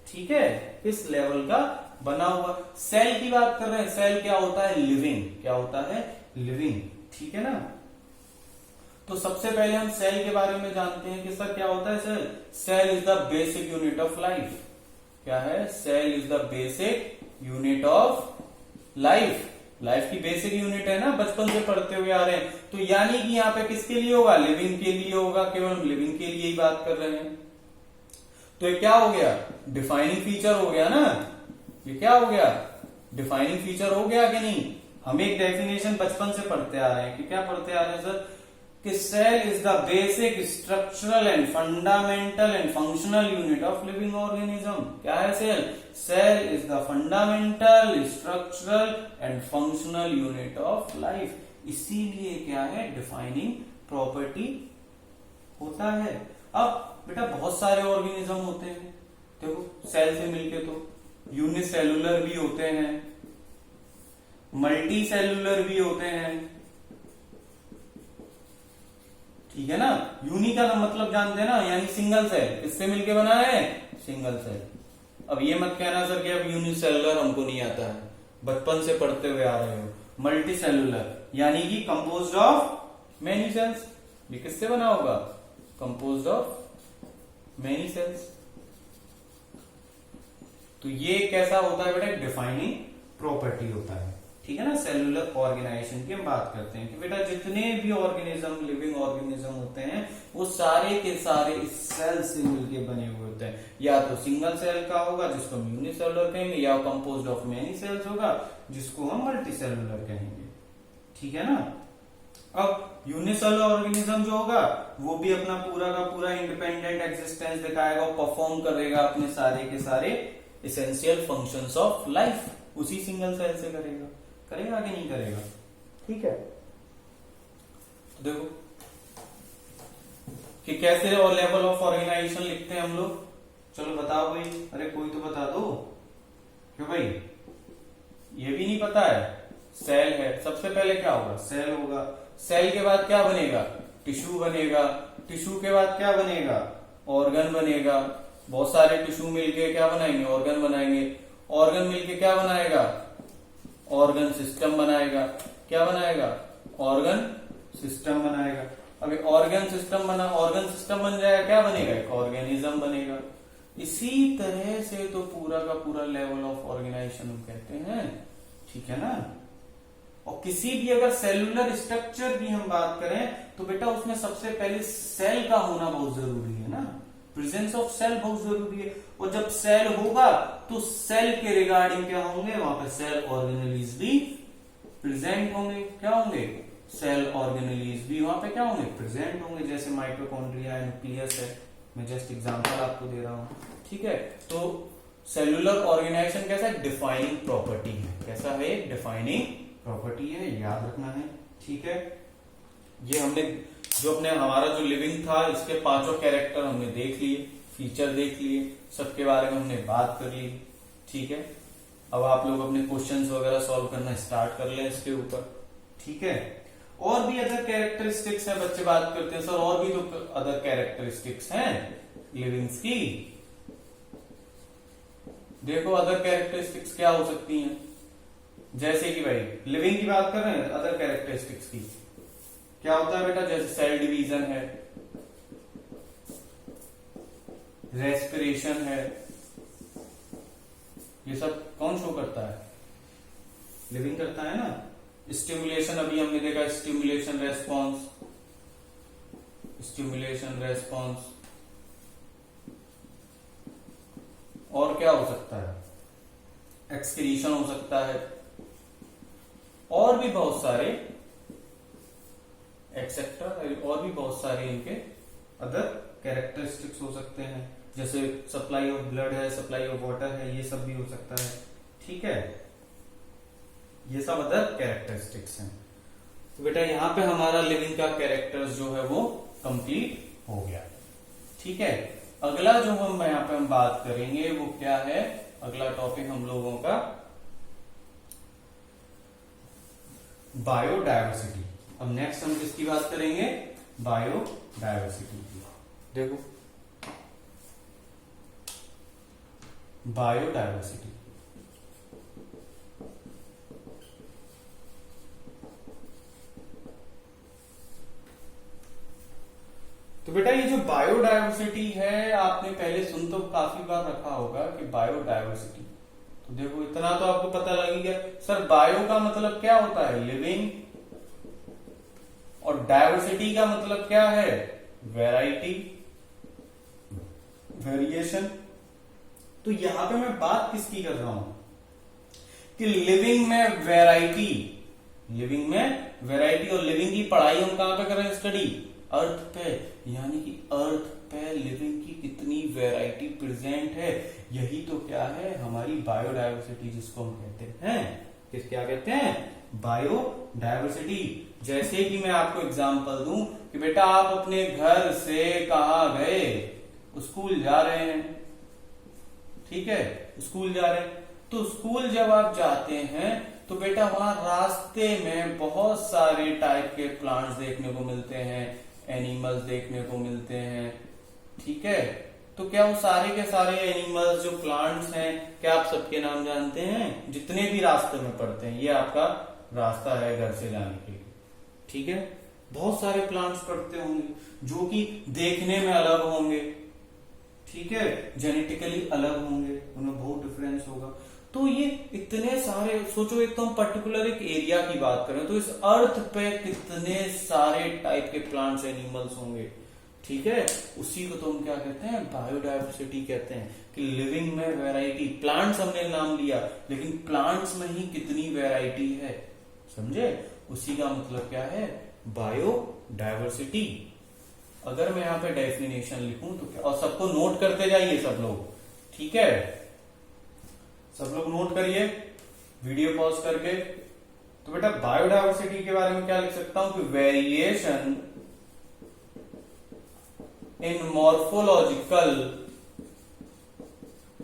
ठीक है, किस लेवल का बना हुआ। सेल की बात कर रहे हैं, सेल क्या होता है, लिविंग। क्या होता है, लिविंग। ठीक है ना, तो सबसे पहले हम सेल के बारे में जानते हैं कि सर क्या होता है cell. Cell is the basic unit of life. क्या है, cell is the basic unit of life. Life की बेसिक यूनिट है ना, बचपन से पढ़ते हुए आ रहे हैं। तो यानी कि यहाँ पे किसके लिए होगा, लिविंग के लिए होगा, केवल लिविंग के लिए ही बात कर रहे हैं। तो ये क्या हो गया, डिफाइनिंग फीचर हो गया ना, ये क्या हो गया, डिफाइनिंग फीचर हो गया कि नहीं। हम एक डेफिनेशन बचपन से पढ़ते आ रहे हैं कि क्या पढ़ते आ रहे हैं सर, कि cell is the basic structural and fundamental and functional unit of living organism. क्या है cell, cell is the fundamental structural and functional unit of life. इसीलिए क्या है, डिफाइनिंग प्रॉपर्टी होता है। अब बेटा बहुत सारे ऑर्गेनिज्म होते हैं, देखो सेल से मिलके तो यूनिसेलुलर भी होते हैं, मल्टी सेलुलर भी होते हैं। ठीक है ना, यूनि का मतलब जानते हैं ना, यानी सिंगल सेल, किससे मिलके बना है, सिंगल सेल। अब ये मत कहना सर कि अब यूनिसेलुलर हमको नहीं आता है, बचपन से पढ़ते हुए आ रहे हो। मल्टी सेलुलर यानी कि कंपोज्ड ऑफ मेनी सेल्स। ये किससे बना होगा, कंपोज्ड ऑफ मेनी सेल्स। तो ये कैसा होता है बेटा, डिफाइनिंग प्रॉपर्टी होता है। ठीक है ना, सेलुलर ऑर्गेनाइजेशन की हम बात करते हैं कि बेटा जितने भी ऑर्गेनिज्म, लिविंग ऑर्गेनिज्म होते हैं, वो सारे के सारे इस सेल से मिलके बने हुए होते हैं। या तो सिंगल सेल का होगा जिसको हम यूनिसेलुलर कहेंगे, या कंपोज्ड ऑफ मेनी सेल्स होगा जिसको हम मल्टीसेलुलर कहेंगे। ठीक है ना, अब यूनिसेलुलर ऑर्गेनिज्म जो होगा वो भी अपना पूरा का पूरा इंडिपेंडेंट एग्जिस्टेंस दिखाएगा, परफॉर्म करेगा अपने सारे के सारे एसेंशियल फंक्शंस ऑफ लाइफ, उसी सिंगल सेल से करेगा कि नहीं करेगा। ठीक है, तो देखो कि कैसे और लेवल ऑफ ऑर्गेनाइजेशन लिखते हैं हम लोग। चलो बताओ भाई, अरे कोई तो बता दो। क्यों भाई, ये भी नहीं पता है। सेल है, सबसे पहले क्या होगा, सेल होगा। सेल के बाद क्या बनेगा, टिश्यू बनेगा। टिश्यू के बाद क्या बनेगा, ऑर्गन बनेगा। बहुत सारे टिश्यू मिलके क्या बनाएंगे, ऑर्गन बनाएंगे। ऑर्गन मिलके क्या बनाएगा, ऑर्गन सिस्टम बनाएगा। क्या बनाएगा, ऑर्गन सिस्टम बनाएगा। अभी ऑर्गन सिस्टम बन जाएगा, क्या बनेगा, एक ऑर्गेनिज्म बनेगा। इसी तरह से तो पूरा का पूरा लेवल ऑफ ऑर्गेनाइजेशन हम कहते हैं, ठीक है ना। और किसी भी अगर सेलुलर स्ट्रक्चर की हम बात करें तो बेटा उसमें सबसे पहले सेल का होना बहुत जरूरी है ना, प्रेजेंस ऑफ सेल बहुत जरूरी है। और जब सेल होगा तो सेल के रिगार्डिंग क्या होंगे, वहां पर सेल ऑर्गेनेलीज भी प्रेजेंट होंगे। क्या होंगे, सेल ऑर्गेनेलीज भी वहां पे क्या होंगे, प्रेजेंट होंगे। जैसे माइटोकॉन्ड्रिया, न्यूक्लियस है, मैं जस्ट एग्जांपल आपको दे रहा हूं, ठीक है। तो सेलुलर ऑर्गेनाइजेशन कैसा है, डिफाइनिंग प्रॉपर्टी है। कैसा है, डिफाइनिंग प्रॉपर्टी है, याद रखना है, ठीक है। ये हमने जो अपने हमारा जो लिविंग था, इसके पांचों कैरेक्टर हमने देख लिए, फीचर देख लिए, सबके बारे में हमने बात कर ली, ठीक है। अब आप लोग अपने क्वेश्चंस वगैरह सॉल्व करना स्टार्ट कर लें इसके ऊपर, ठीक है। और भी अदर कैरेक्टरिस्टिक्स है, बच्चे बात करते हैं सर और भी तो अदर कैरेक्टरिस्टिक्स हैं लिविंग्स की। देखो अदर कैरेक्टरिस्टिक्स क्या हो सकती हैं, जैसे कि भाई लिविंग की बात कर रहे हैं, अदर कैरेक्टरिस्टिक्स की क्या होता है बेटा, जैसे सेल डिवीजन है, रेस्पिरेशन है, ये सब कौन शो करता है, लिविंग करता है ना। स्टिमुलेशन अभी हमने देखा, स्टिमुलेशन रेस्पॉन्स, स्टिमुलेशन रेस्पॉन्स। और क्या हो सकता है, एक्सक्रीशन हो सकता है, और भी बहुत सारे एक्सेट्रा, और भी बहुत सारे इनके अदर कैरेक्टरिस्टिक्स हो सकते हैं। जैसे सप्लाई ऑफ ब्लड है, सप्लाई ऑफ वाटर है, ये सब भी हो सकता है, ठीक है। ये सब अदर कैरेक्टरिस्टिक्स हैं। तो बेटा यहां पे हमारा लिविंग का कैरेक्टर्स जो है वो कंप्लीट हो गया, ठीक है। अगला जो हम यहाँ पे हम बात करेंगे वो क्या है, अगला टॉपिक हम लोगों का बायोडायवर्सिटी। अब नेक्स्ट हम किसकी बात करेंगे, बायोडायवर्सिटी की। देखो बायोडायवर्सिटी, तो बेटा ये जो बायोडायवर्सिटी है आपने पहले सुन तो काफी बार रखा होगा कि बायोडायवर्सिटी। तो देखो इतना तो आपको पता लग गया, सर बायो का मतलब क्या होता है, लिविंग, और डायवर्सिटी का मतलब क्या है, वैरायटी, वेरिएशन। तो यहां पे मैं बात किसकी कर रहा हूं कि लिविंग में वैरायटी, लिविंग में वैरायटी। और लिविंग की पढ़ाई हम कहां पे कर रहे हैं, स्टडी अर्थ पे, यानी कि अर्थ पे लिविंग की कितनी वैरायटी प्रेजेंट है, यही तो क्या है हमारी बायोडायवर्सिटी, जिसको हम कहते हैं, किस क्या कहते हैं, बायोडायवर्सिटी। जैसे कि मैं आपको एग्जांपल दूं कि बेटा आप अपने घर से कहा गए, स्कूल जा रहे हैं, ठीक है, स्कूल जा रहे हैं। तो स्कूल जब आप जाते हैं तो बेटा वहां रास्ते में बहुत सारे टाइप के प्लांट्स देखने को मिलते हैं, एनिमल्स देखने को मिलते हैं, ठीक है। तो क्या वो सारे के सारे एनिमल्स जो प्लांट्स हैं, क्या आप सबके नाम जानते हैं, जितने भी रास्ते में पड़ते हैं, ये आपका रास्ता है घर से जाने के लिए, ठीक है। बहुत सारे प्लांट्स पड़ते होंगे जो कि देखने में अलग होंगे, ठीक है, जेनेटिकली अलग होंगे, उनमें बहुत डिफरेंस होगा। तो ये इतने सारे, सोचो एक तो हम पर्टिकुलर एक एरिया की बात करें तो इस अर्थ पे कितने सारे टाइप के प्लांट्स एनिमल्स होंगे, ठीक है। उसी को तो हम क्या कहते हैं, बायोडायवर्सिटी कहते हैं कि लिविंग में वैरायटी। प्लांट्स हमने नाम लिया लेकिन प्लांट्स में ही कितनी वैरायटी है, समझे, उसी का मतलब क्या है, बायोडायवर्सिटी। अगर मैं यहाँ पे डेफिनेशन लिखूं तो क्या, और सबको नोट करते जाइए सब लोग, ठीक है, सब लोग नोट करिए वीडियो पॉज करके। तो बेटा बायोडायवर्सिटी के बारे में क्या लिख सकता हूं कि variation in morphological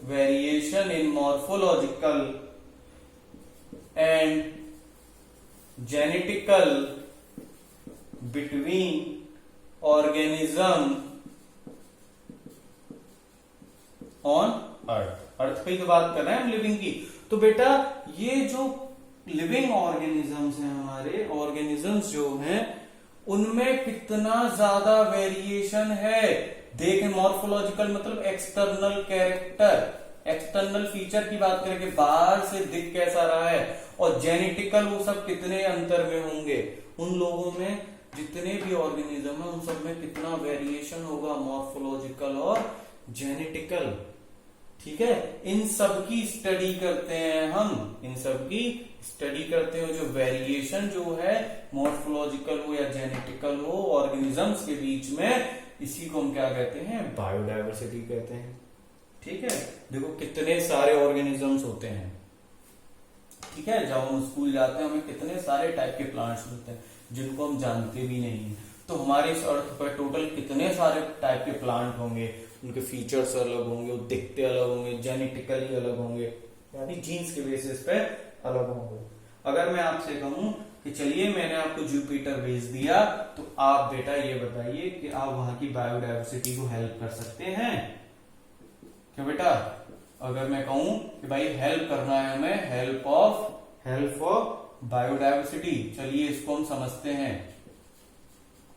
variation in morphological and genetical between organism on अर्थ पे तो बात कर रहे हैं हम लिविंग की। तो बेटा ये जो लिविंग ऑर्गेनिजम्स हैं, हमारे ऑर्गेनिजम्स जो हैं, उनमें कितना ज्यादा वेरिएशन है। देखें, मॉर्फोलॉजिकल मतलब एक्सटर्नल कैरेक्टर, एक्सटर्नल फीचर की बात करें कि बाहर से दिख कैसा रहा है, और जेनेटिकल वो सब कितने अंतर में होंगे। उन लोगों में जितने भी ऑर्गेनिज्म है उन सब में कितना वेरिएशन होगा, मॉर्फोलॉजिकल और जेनेटिकल। ठीक है, इन सब की स्टडी करते हैं हम, इन सब की स्टडी करते हैं। जो वेरिएशन जो है मॉर्फोलॉजिकल हो या जेनेटिकल हो ऑर्गेनिजम्स के बीच में, इसी को हम क्या कहते हैं, बायोडायवर्सिटी कहते हैं। ठीक है, देखो कितने सारे ऑर्गेनिजम्स होते हैं। ठीक है, जब हम स्कूल जाते हैं हमें कितने सारे टाइप के प्लांट्स मिलते हैं जिनको हम जानते भी नहीं है। तो हमारे इस अर्थ पर टोटल कितने सारे टाइप के प्लांट होंगे, उनके फीचर्स अलग होंगे, वो दिखते अलग होंगे, जेनेटिकली अलग होंगे, यानी जीन्स के बेसिस पे अलग होंगे। अगर मैं आपसे कहूं कि चलिए मैंने आपको जुपिटर भेज दिया, तो आप बेटा ये बताइए कि आप वहां की बायोडायवर्सिटी को हेल्प कर सकते हैं क्या बेटा? अगर मैं कहूं कि भाई हेल्प करना है हमें, हेल्प ऑफ बायोडायवर्सिटी, चलिए इसको हम समझते हैं।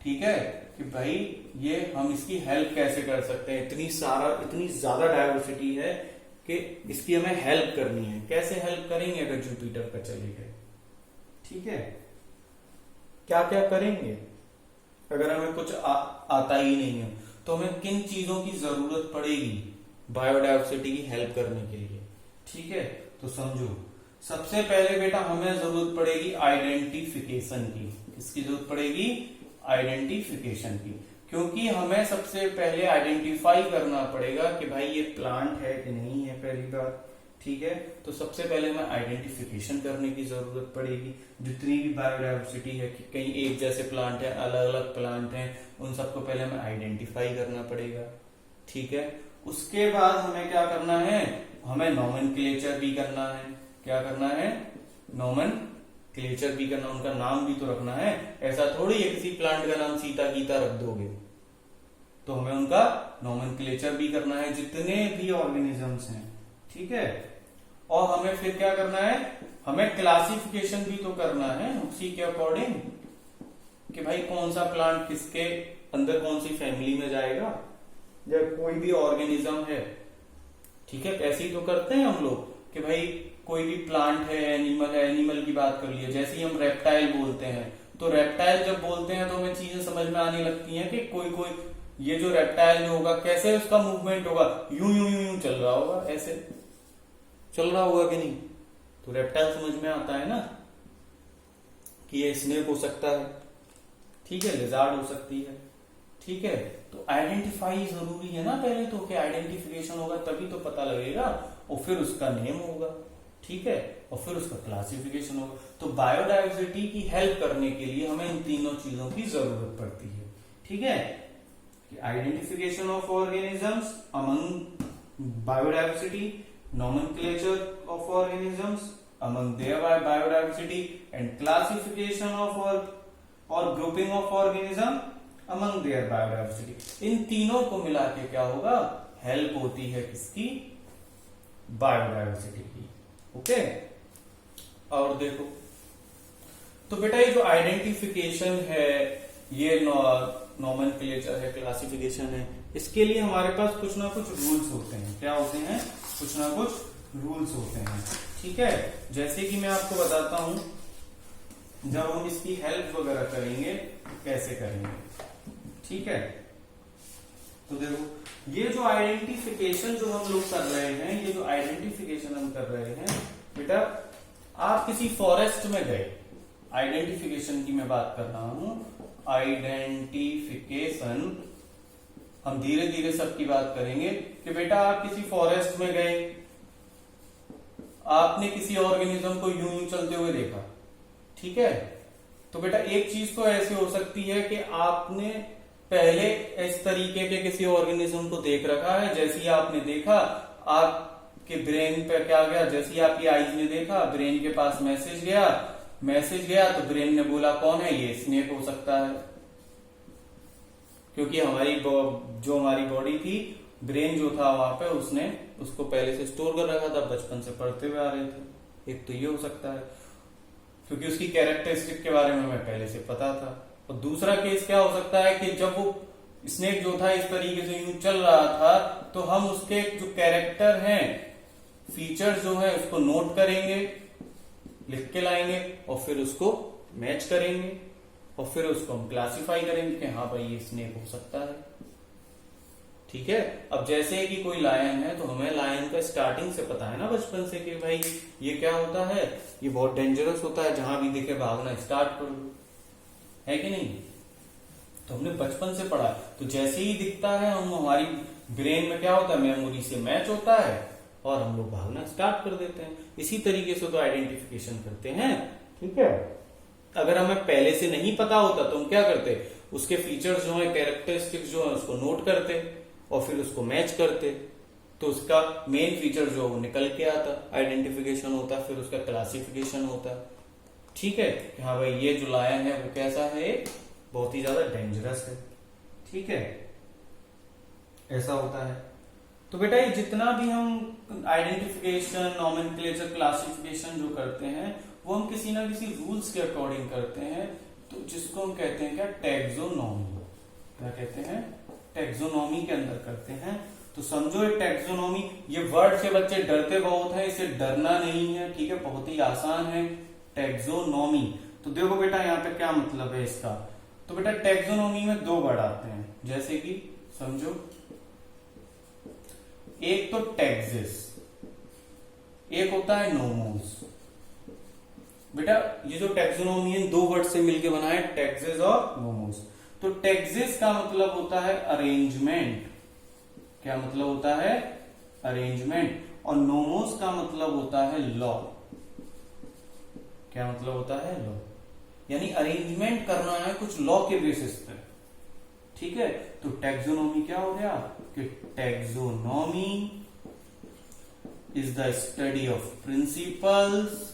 ठीक है, कि भाई ये हम इसकी हेल्प कैसे कर सकते हैं। इतनी ज्यादा डायवर्सिटी है कि इसकी हमें हेल्प करनी है। कैसे हेल्प करेंगे अगर जुपिटर पर चले गए? ठीक है, क्या क्या करेंगे? अगर हमें कुछ आता ही नहीं है तो हमें किन चीजों की जरूरत पड़ेगी बायोडायवर्सिटी की हेल्प करने के लिए? ठीक है, तो समझो, सबसे पहले बेटा हमें जरूरत पड़ेगी आइडेंटिफिकेशन की। किसकी जरूरत पड़ेगी? आइडेंटिफिकेशन की, क्योंकि हमें सबसे पहले आइडेंटिफाई करना पड़ेगा कि भाई ये प्लांट है कि नहीं है, पहली बात। ठीक है, तो सबसे पहले हमें आइडेंटिफिकेशन करने की जरूरत पड़ेगी। जितनी भी बायोडायवर्सिटी है कि कहीं एक जैसे प्लांट है, अलग अलग प्लांट हैं, उन सबको पहले हमें आइडेंटिफाई करना पड़ेगा। ठीक है, उसके बाद हमें क्या करना है, हमें नोमेनक्लेचर भी करना है। क्या करना है? नोमेनक्लेचर भी करना, उनका नाम भी तो रखना है। ऐसा थोड़ी है किसी प्लांट का नाम सीता गीता रख दोगे, तो हमें उनका नोमेनक्लेचर भी करना है, जितने भी ऑर्गेनिजम्स हैं। ठीक है, और हमें फिर क्या करना है, हमें क्लासिफिकेशन भी तो करना है उसी के अकॉर्डिंग कि भाई कौन सा प्लांट किसके अंदर कौन सी फैमिली में जाएगा, जब कोई भी ऑर्गेनिज्म है। ठीक है, ऐसे ही तो करते हैं हम लोग कि भाई कोई भी प्लांट है, एनिमल है, एनिमल की बात कर लिए। जैसे ही हम रेप्टाइल बोलते हैं, तो रेप्टाइल जब बोलते हैं तो हमें चीजें समझ में आने लगती हैं कि कोई ये जो रेप्टाइल जो होगा कैसे उसका मूवमेंट होगा, यूं यूं यूं यूं चल रहा होगा, ऐसे चल रहा होगा कि नहीं, तो रेप्टाइल समझ में आता है ना कि ये स्नेक हो सकता है। ठीक है, लिजार्ड हो सकती है। ठीक है, तो आइडेंटिफाई जरूरी है ना पहले तो, कि आइडेंटिफिकेशन होगा तभी तो पता लगेगा, और फिर उसका नेम होगा। ठीक है, और फिर उसका क्लासिफिकेशन होगा। तो बायोडायवर्सिटी की हेल्प करने के लिए हमें इन तीनों चीजों की जरूरत पड़ती है। ठीक है, identification of organisms among biodiversity, nomenclature of organisms among their biodiversity, and classification of or grouping of organism among their biodiversity। इन तीनों को मिला के क्या होगा, हेल्प होती है किसकी? बायोडायवर्सिटी की। ओके, और देखो, तो बेटा ये जो आइडेंटिफिकेशन है, ये नोमेनक्लेचर है, क्लासिफिकेशन है, इसके लिए हमारे पास कुछ ना कुछ रूल्स होते हैं। क्या होते हैं? कुछ ना कुछ रूल्स होते हैं। ठीक है, जैसे कि मैं आपको बताता हूं, जब हम इसकी हेल्प वगैरह करेंगे तो कैसे करेंगे। ठीक है, तो देखो, ये जो आइडेंटिफिकेशन जो हम लोग कर रहे हैं, ये जो आइडेंटिफिकेशन हम कर रहे हैं बेटा, आप किसी फॉरेस्ट में गए, आइडेंटिफिकेशन की मैं बात कर रहा हूं। आइडेंटिफिकेशन हम धीरे धीरे सबकी बात करेंगे कि बेटा आप किसी फॉरेस्ट में गए, आपने किसी ऑर्गेनिज्म को यूं यूं चलते हुए देखा। ठीक है, तो बेटा एक चीज तो ऐसी हो सकती है कि आपने पहले इस तरीके के किसी ऑर्गेनिज्म को देख रखा है? जैसे ही आपने देखा, आपके ब्रेन पे क्या गया? जैसे ही आपकी आईज ने देखा, ब्रेन के पास मैसेज गया तो ब्रेन ने बोला कौन है ये? स्नेक हो सकता है, क्योंकि जो हमारी बॉडी थी, ब्रेन जो था वहां पे, उसने उसको पहले से स्टोर कर रखा था, बचपन से पढ़ते हुए आ रहे थे। एक तो ये हो सकता है, क्योंकि उसकी कैरेक्टरिस्टिक के बारे में हमें पहले से पता था। और दूसरा केस क्या हो सकता है कि जब वो स्नेक जो था इस तरीके से यूं चल रहा था, तो हम उसके जो कैरेक्टर हैं, फीचर्स जो है, उसको नोट करेंगे, लिख के लाएंगे, और फिर उसको मैच करेंगे, और फिर उसको हम क्लासिफाई करेंगे कि हाँ भाई ये स्नेक हो सकता है। ठीक है। अब जैसे कि कोई लायन है, तो हमें लायन का स्टार्टिंग से पता है ना, बचपन से, कि भाई ये क्या होता है, ये बहुत डेंजरस होता है, जहां भी दिखे भागना स्टार्ट कर दो, है कि नहीं? तो हमने बचपन से पढ़ा। तो जैसे ही दिखता है, हम हमारी ब्रेन में क्या होता है, मेमोरी से मैच होता है, और हम लोग भागना स्टार्ट कर देते हैं। इसी तरीके से तो आइडेंटिफिकेशन करते हैं। ठीक है। अगर हमें पहले से नहीं पता होता तो हम क्या करते, उसके फीचर्स जो है, कैरेक्टरिस्टिक्स जो है, उसको नोट करते और फिर उसको मैच करते, तो उसका मेन फीचर जो वो निकल के आता, आइडेंटिफिकेशन होता, फिर उसका क्लासिफिकेशन होता। ठीक है कि हाँ भाई ये जो लायन है वो कैसा है, बहुत ही ज्यादा डेंजरस है। ठीक है, ऐसा होता है। तो बेटा ये जितना भी हम आइडेंटिफिकेशन, नॉमेनक्लेचर, क्लासिफिकेशन जो करते हैं, वो हम किसी ना किसी रूल्स के अकॉर्डिंग करते हैं, तो जिसको हम कहते हैं क्या, टैक्सोनॉमी। क्या कहते हैं? टैक्सोनॉमी के अंदर करते हैं। तो समझो ये टैक्सोनॉमी, ये वर्ड से बच्चे डरते बहुत हैं, इसे डरना नहीं है। ठीक है, बहुत ही आसान है टैक्सोनॉमी। तो देखो बेटा यहाँ पे क्या मतलब है इसका। तो बेटा टैक्सोनॉमी में दो वर्ड आते हैं, जैसे कि समझो, एक तो टैक्सेस, एक होता है नोमोस। बेटा ये जो टैक्सोनॉमी है, दो वर्ड से मिलके बना है, टैक्सेस और नोमोस। तो टैक्सेस का मतलब होता है अरेंजमेंट। क्या मतलब होता है? अरेंजमेंट। और नोमोस का मतलब होता है लॉ। क्या मतलब होता है? लॉ। यानी अरेंजमेंट करना है कुछ लॉ के बेसिस पे। ठीक है, तो टैक्सोनॉमी क्या हो गया कि taxonomy is the study of principles,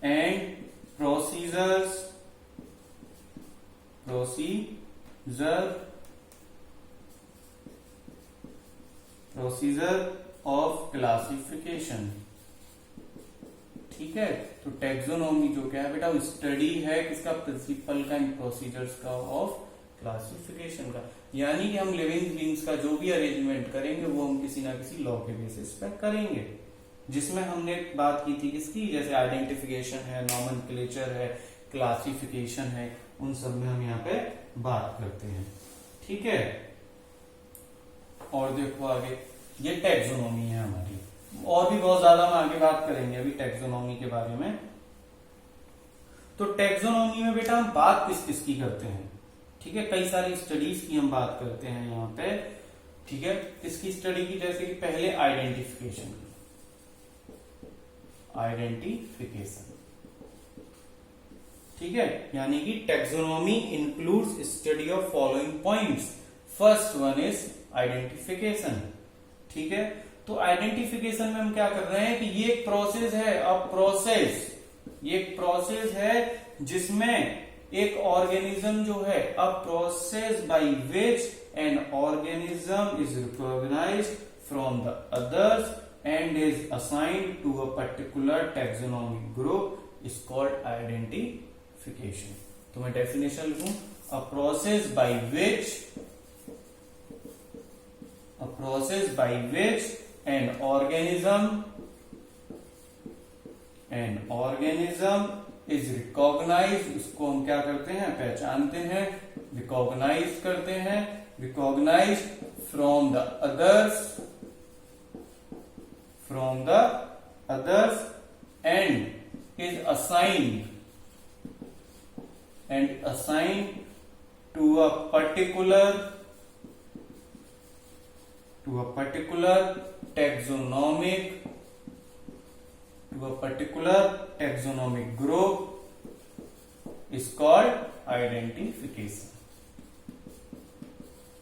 and procedure of classification. ठीक है, तो टैक्सोनॉमी जो क्या है बेटा, वो स्टडी है किसका, प्रिंसिपल का एंड प्रोसीजर्स का ऑफ क्लासिफिकेशन का। यानी कि हम लिविंग बींग्स का जो भी अरेंजमेंट करेंगे, वो हम किसी ना किसी लॉ के बेसिस पर करेंगे, जिसमें हमने बात की थी किसकी, जैसे आइडेंटिफिकेशन है, नॉमेनक्लेचर है, क्लासिफिकेशन है, उन सब में हम यहाँ पे बात करते हैं। ठीक है, और देखो आगे, ये टैक्सोनॉमी है हमारी। और भी बहुत ज्यादा हम आगे बात करेंगे अभी टैक्सोनॉमी के बारे में। तो टैक्सोनॉमी में बेटा हम बात किस किस की करते हैं? ठीक है, कई सारी स्टडीज की हम बात करते हैं यहाँ पे। ठीक है, किसकी स्टडी की? जैसे कि पहले आइडेंटिफिकेशन। ठीक है, यानी कि taxonomy includes study of following points. First one is identification. ठीक है, तो आइडेंटिफिकेशन में हम क्या कर रहे हैं कि ये एक प्रोसेस है, ये एक प्रोसेस है जिसमें एक ऑर्गेनिज्म जो है, a process by which an organism is recognised from the others and is assigned to a particular taxonomic group is called identification. तो मैं डेफिनेशन लिखूं, a process by which an organism is recognized, उसको हम क्या करते हैं, पहचानते हैं, रिकॉग्नाइज करते हैं, recognized from the others and is assigned to a particular taxonomic to a particular taxonomic group is called identification।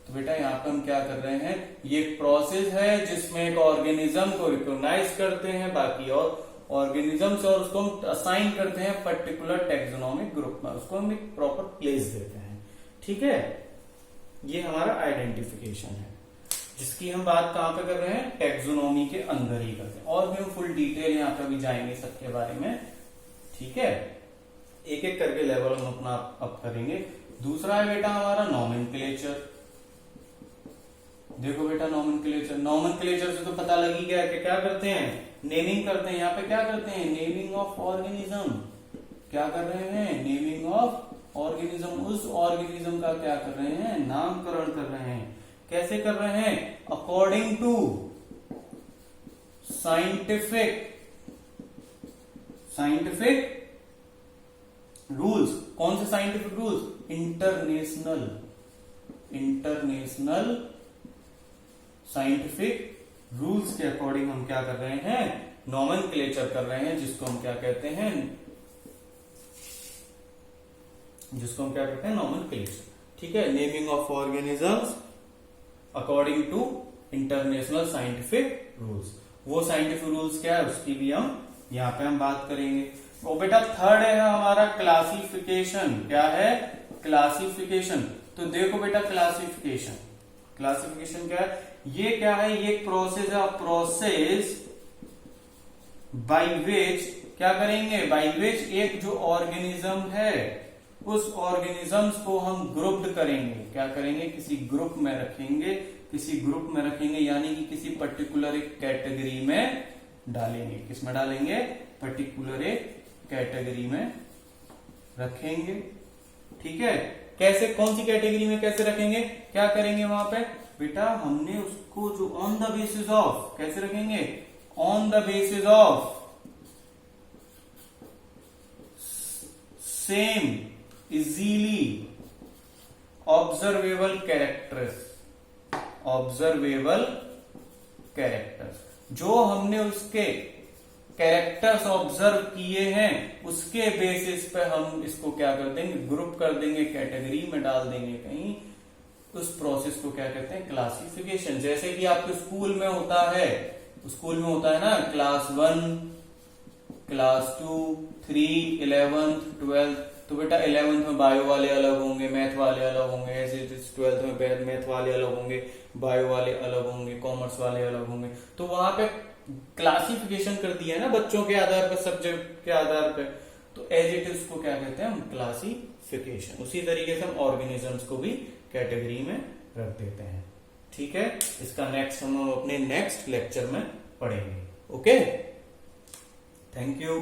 तो बेटा यहाँ पे हम क्या कर रहे हैं, ये एक प्रोसेस है जिसमें एक ऑर्गेनिज्म को रिकॉग्नाइज करते हैं बाकी और ऑर्गेनिजम्स और उसको हम असाइन करते हैं पर्टिकुलर टैक्सोनॉमिक ग्रुप में, उसको हम एक प्रॉपर प्लेस देते हैं। ठीक है, ये हमारा आइडेंटिफिकेशन है जिसकी हम बात कहां पे कर रहे हैं, टैक्सोनॉमी के अंदर ही करते हैं। और भी हम फुल डिटेल यहाँ पे भी जाएंगे सबके बारे में। ठीक है, एक एक करके लेवल हम अपना अप करेंगे। दूसरा है बेटा हमारा नॉमेनक्लेचर। देखो बेटा नॉमेनक्लेचर, नॉमेनक्लेचर से तो पता लगी गया कि क्या करते हैं, नेमिंग करते हैं। यहाँ पे क्या करते हैं, नेमिंग ऑफ ऑर्गेनिज्म। क्या कर रहे हैं, नेमिंग ऑफ ऑर्गेनिज्म। उस ऑर्गेनिज्म का क्या कर रहे हैं, नामकरण कर रहे हैं। कैसे कर रहे हैं, अकॉर्डिंग टू साइंटिफिक रूल्स। कौन से scientific rules, international scientific rules के अकॉर्डिंग हम क्या कर रहे हैं, नॉमेनक्लेचर कर रहे हैं, जिसको हम क्या कहते हैं, नॉमेनक्लेचर। ठीक है, naming of organisms according to international scientific rules. वो साइंटिफिक रूल्स क्या है उसकी भी हम यहाँ पे हम बात करेंगे। तो बेटा थर्ड है हमारा क्लासिफिकेशन। क्या है, क्लासिफिकेशन। तो देखो बेटा क्लासिफिकेशन क्या है, ये क्या है, ये प्रोसेस है, प्रोसेस बाय विच क्या करेंगे, बाय विच एक जो ऑर्गेनिज्म है उस ऑर्गेनिजम्स को हम ग्रुप्ड करेंगे। क्या करेंगे, किसी ग्रुप में रखेंगे, यानी कि किसी पर्टिकुलर एक कैटेगरी में डालेंगे। किसमें डालेंगे, पर्टिकुलर एक कैटेगरी में रखेंगे। ठीक है, कैसे, कौन सी कैटेगरी में कैसे रखेंगे, क्या करेंगे वहां पे बेटा, हमने उसको जो ऑन द बेसिस ऑफ, कैसे रखेंगे, on the basis of same easily observable characters, जो हमने उसके कैरेक्टर्स ऑब्जर्व किए हैं उसके बेसिस पे हम इसको क्या कर देंगे, ग्रुप कर देंगे, कैटेगरी में डाल देंगे कहीं। उस प्रोसेस को क्या कहते हैं, क्लासिफिकेशन। जैसे कि आपके स्कूल में होता है ना, क्लास 1, क्लास 2, 3, 11th, 12th। तो बेटा 11th में बायो वाले अलग होंगे, मैथ वाले अलग होंगे, ऐसे 12th में मैथ वाले अलग होंगे, बायो वाले अलग होंगे, कॉमर्स वाले अलग होंगे। तो वहां पे क्लासिफिकेशन कर दिया है ना बच्चों के आधार पर, सब्जेक्ट के आधार पर। तो एज इट इज को क्या कहते हैं हम, क्लासिफिकेशन। उसी तरीके से हम ऑर्गेनिजम्स को भी कैटेगरी में रख देते हैं। ठीक है, इसका नेक्स्ट हम अपने नेक्स्ट लेक्चर में पढ़ेंगे। Okay, thank you.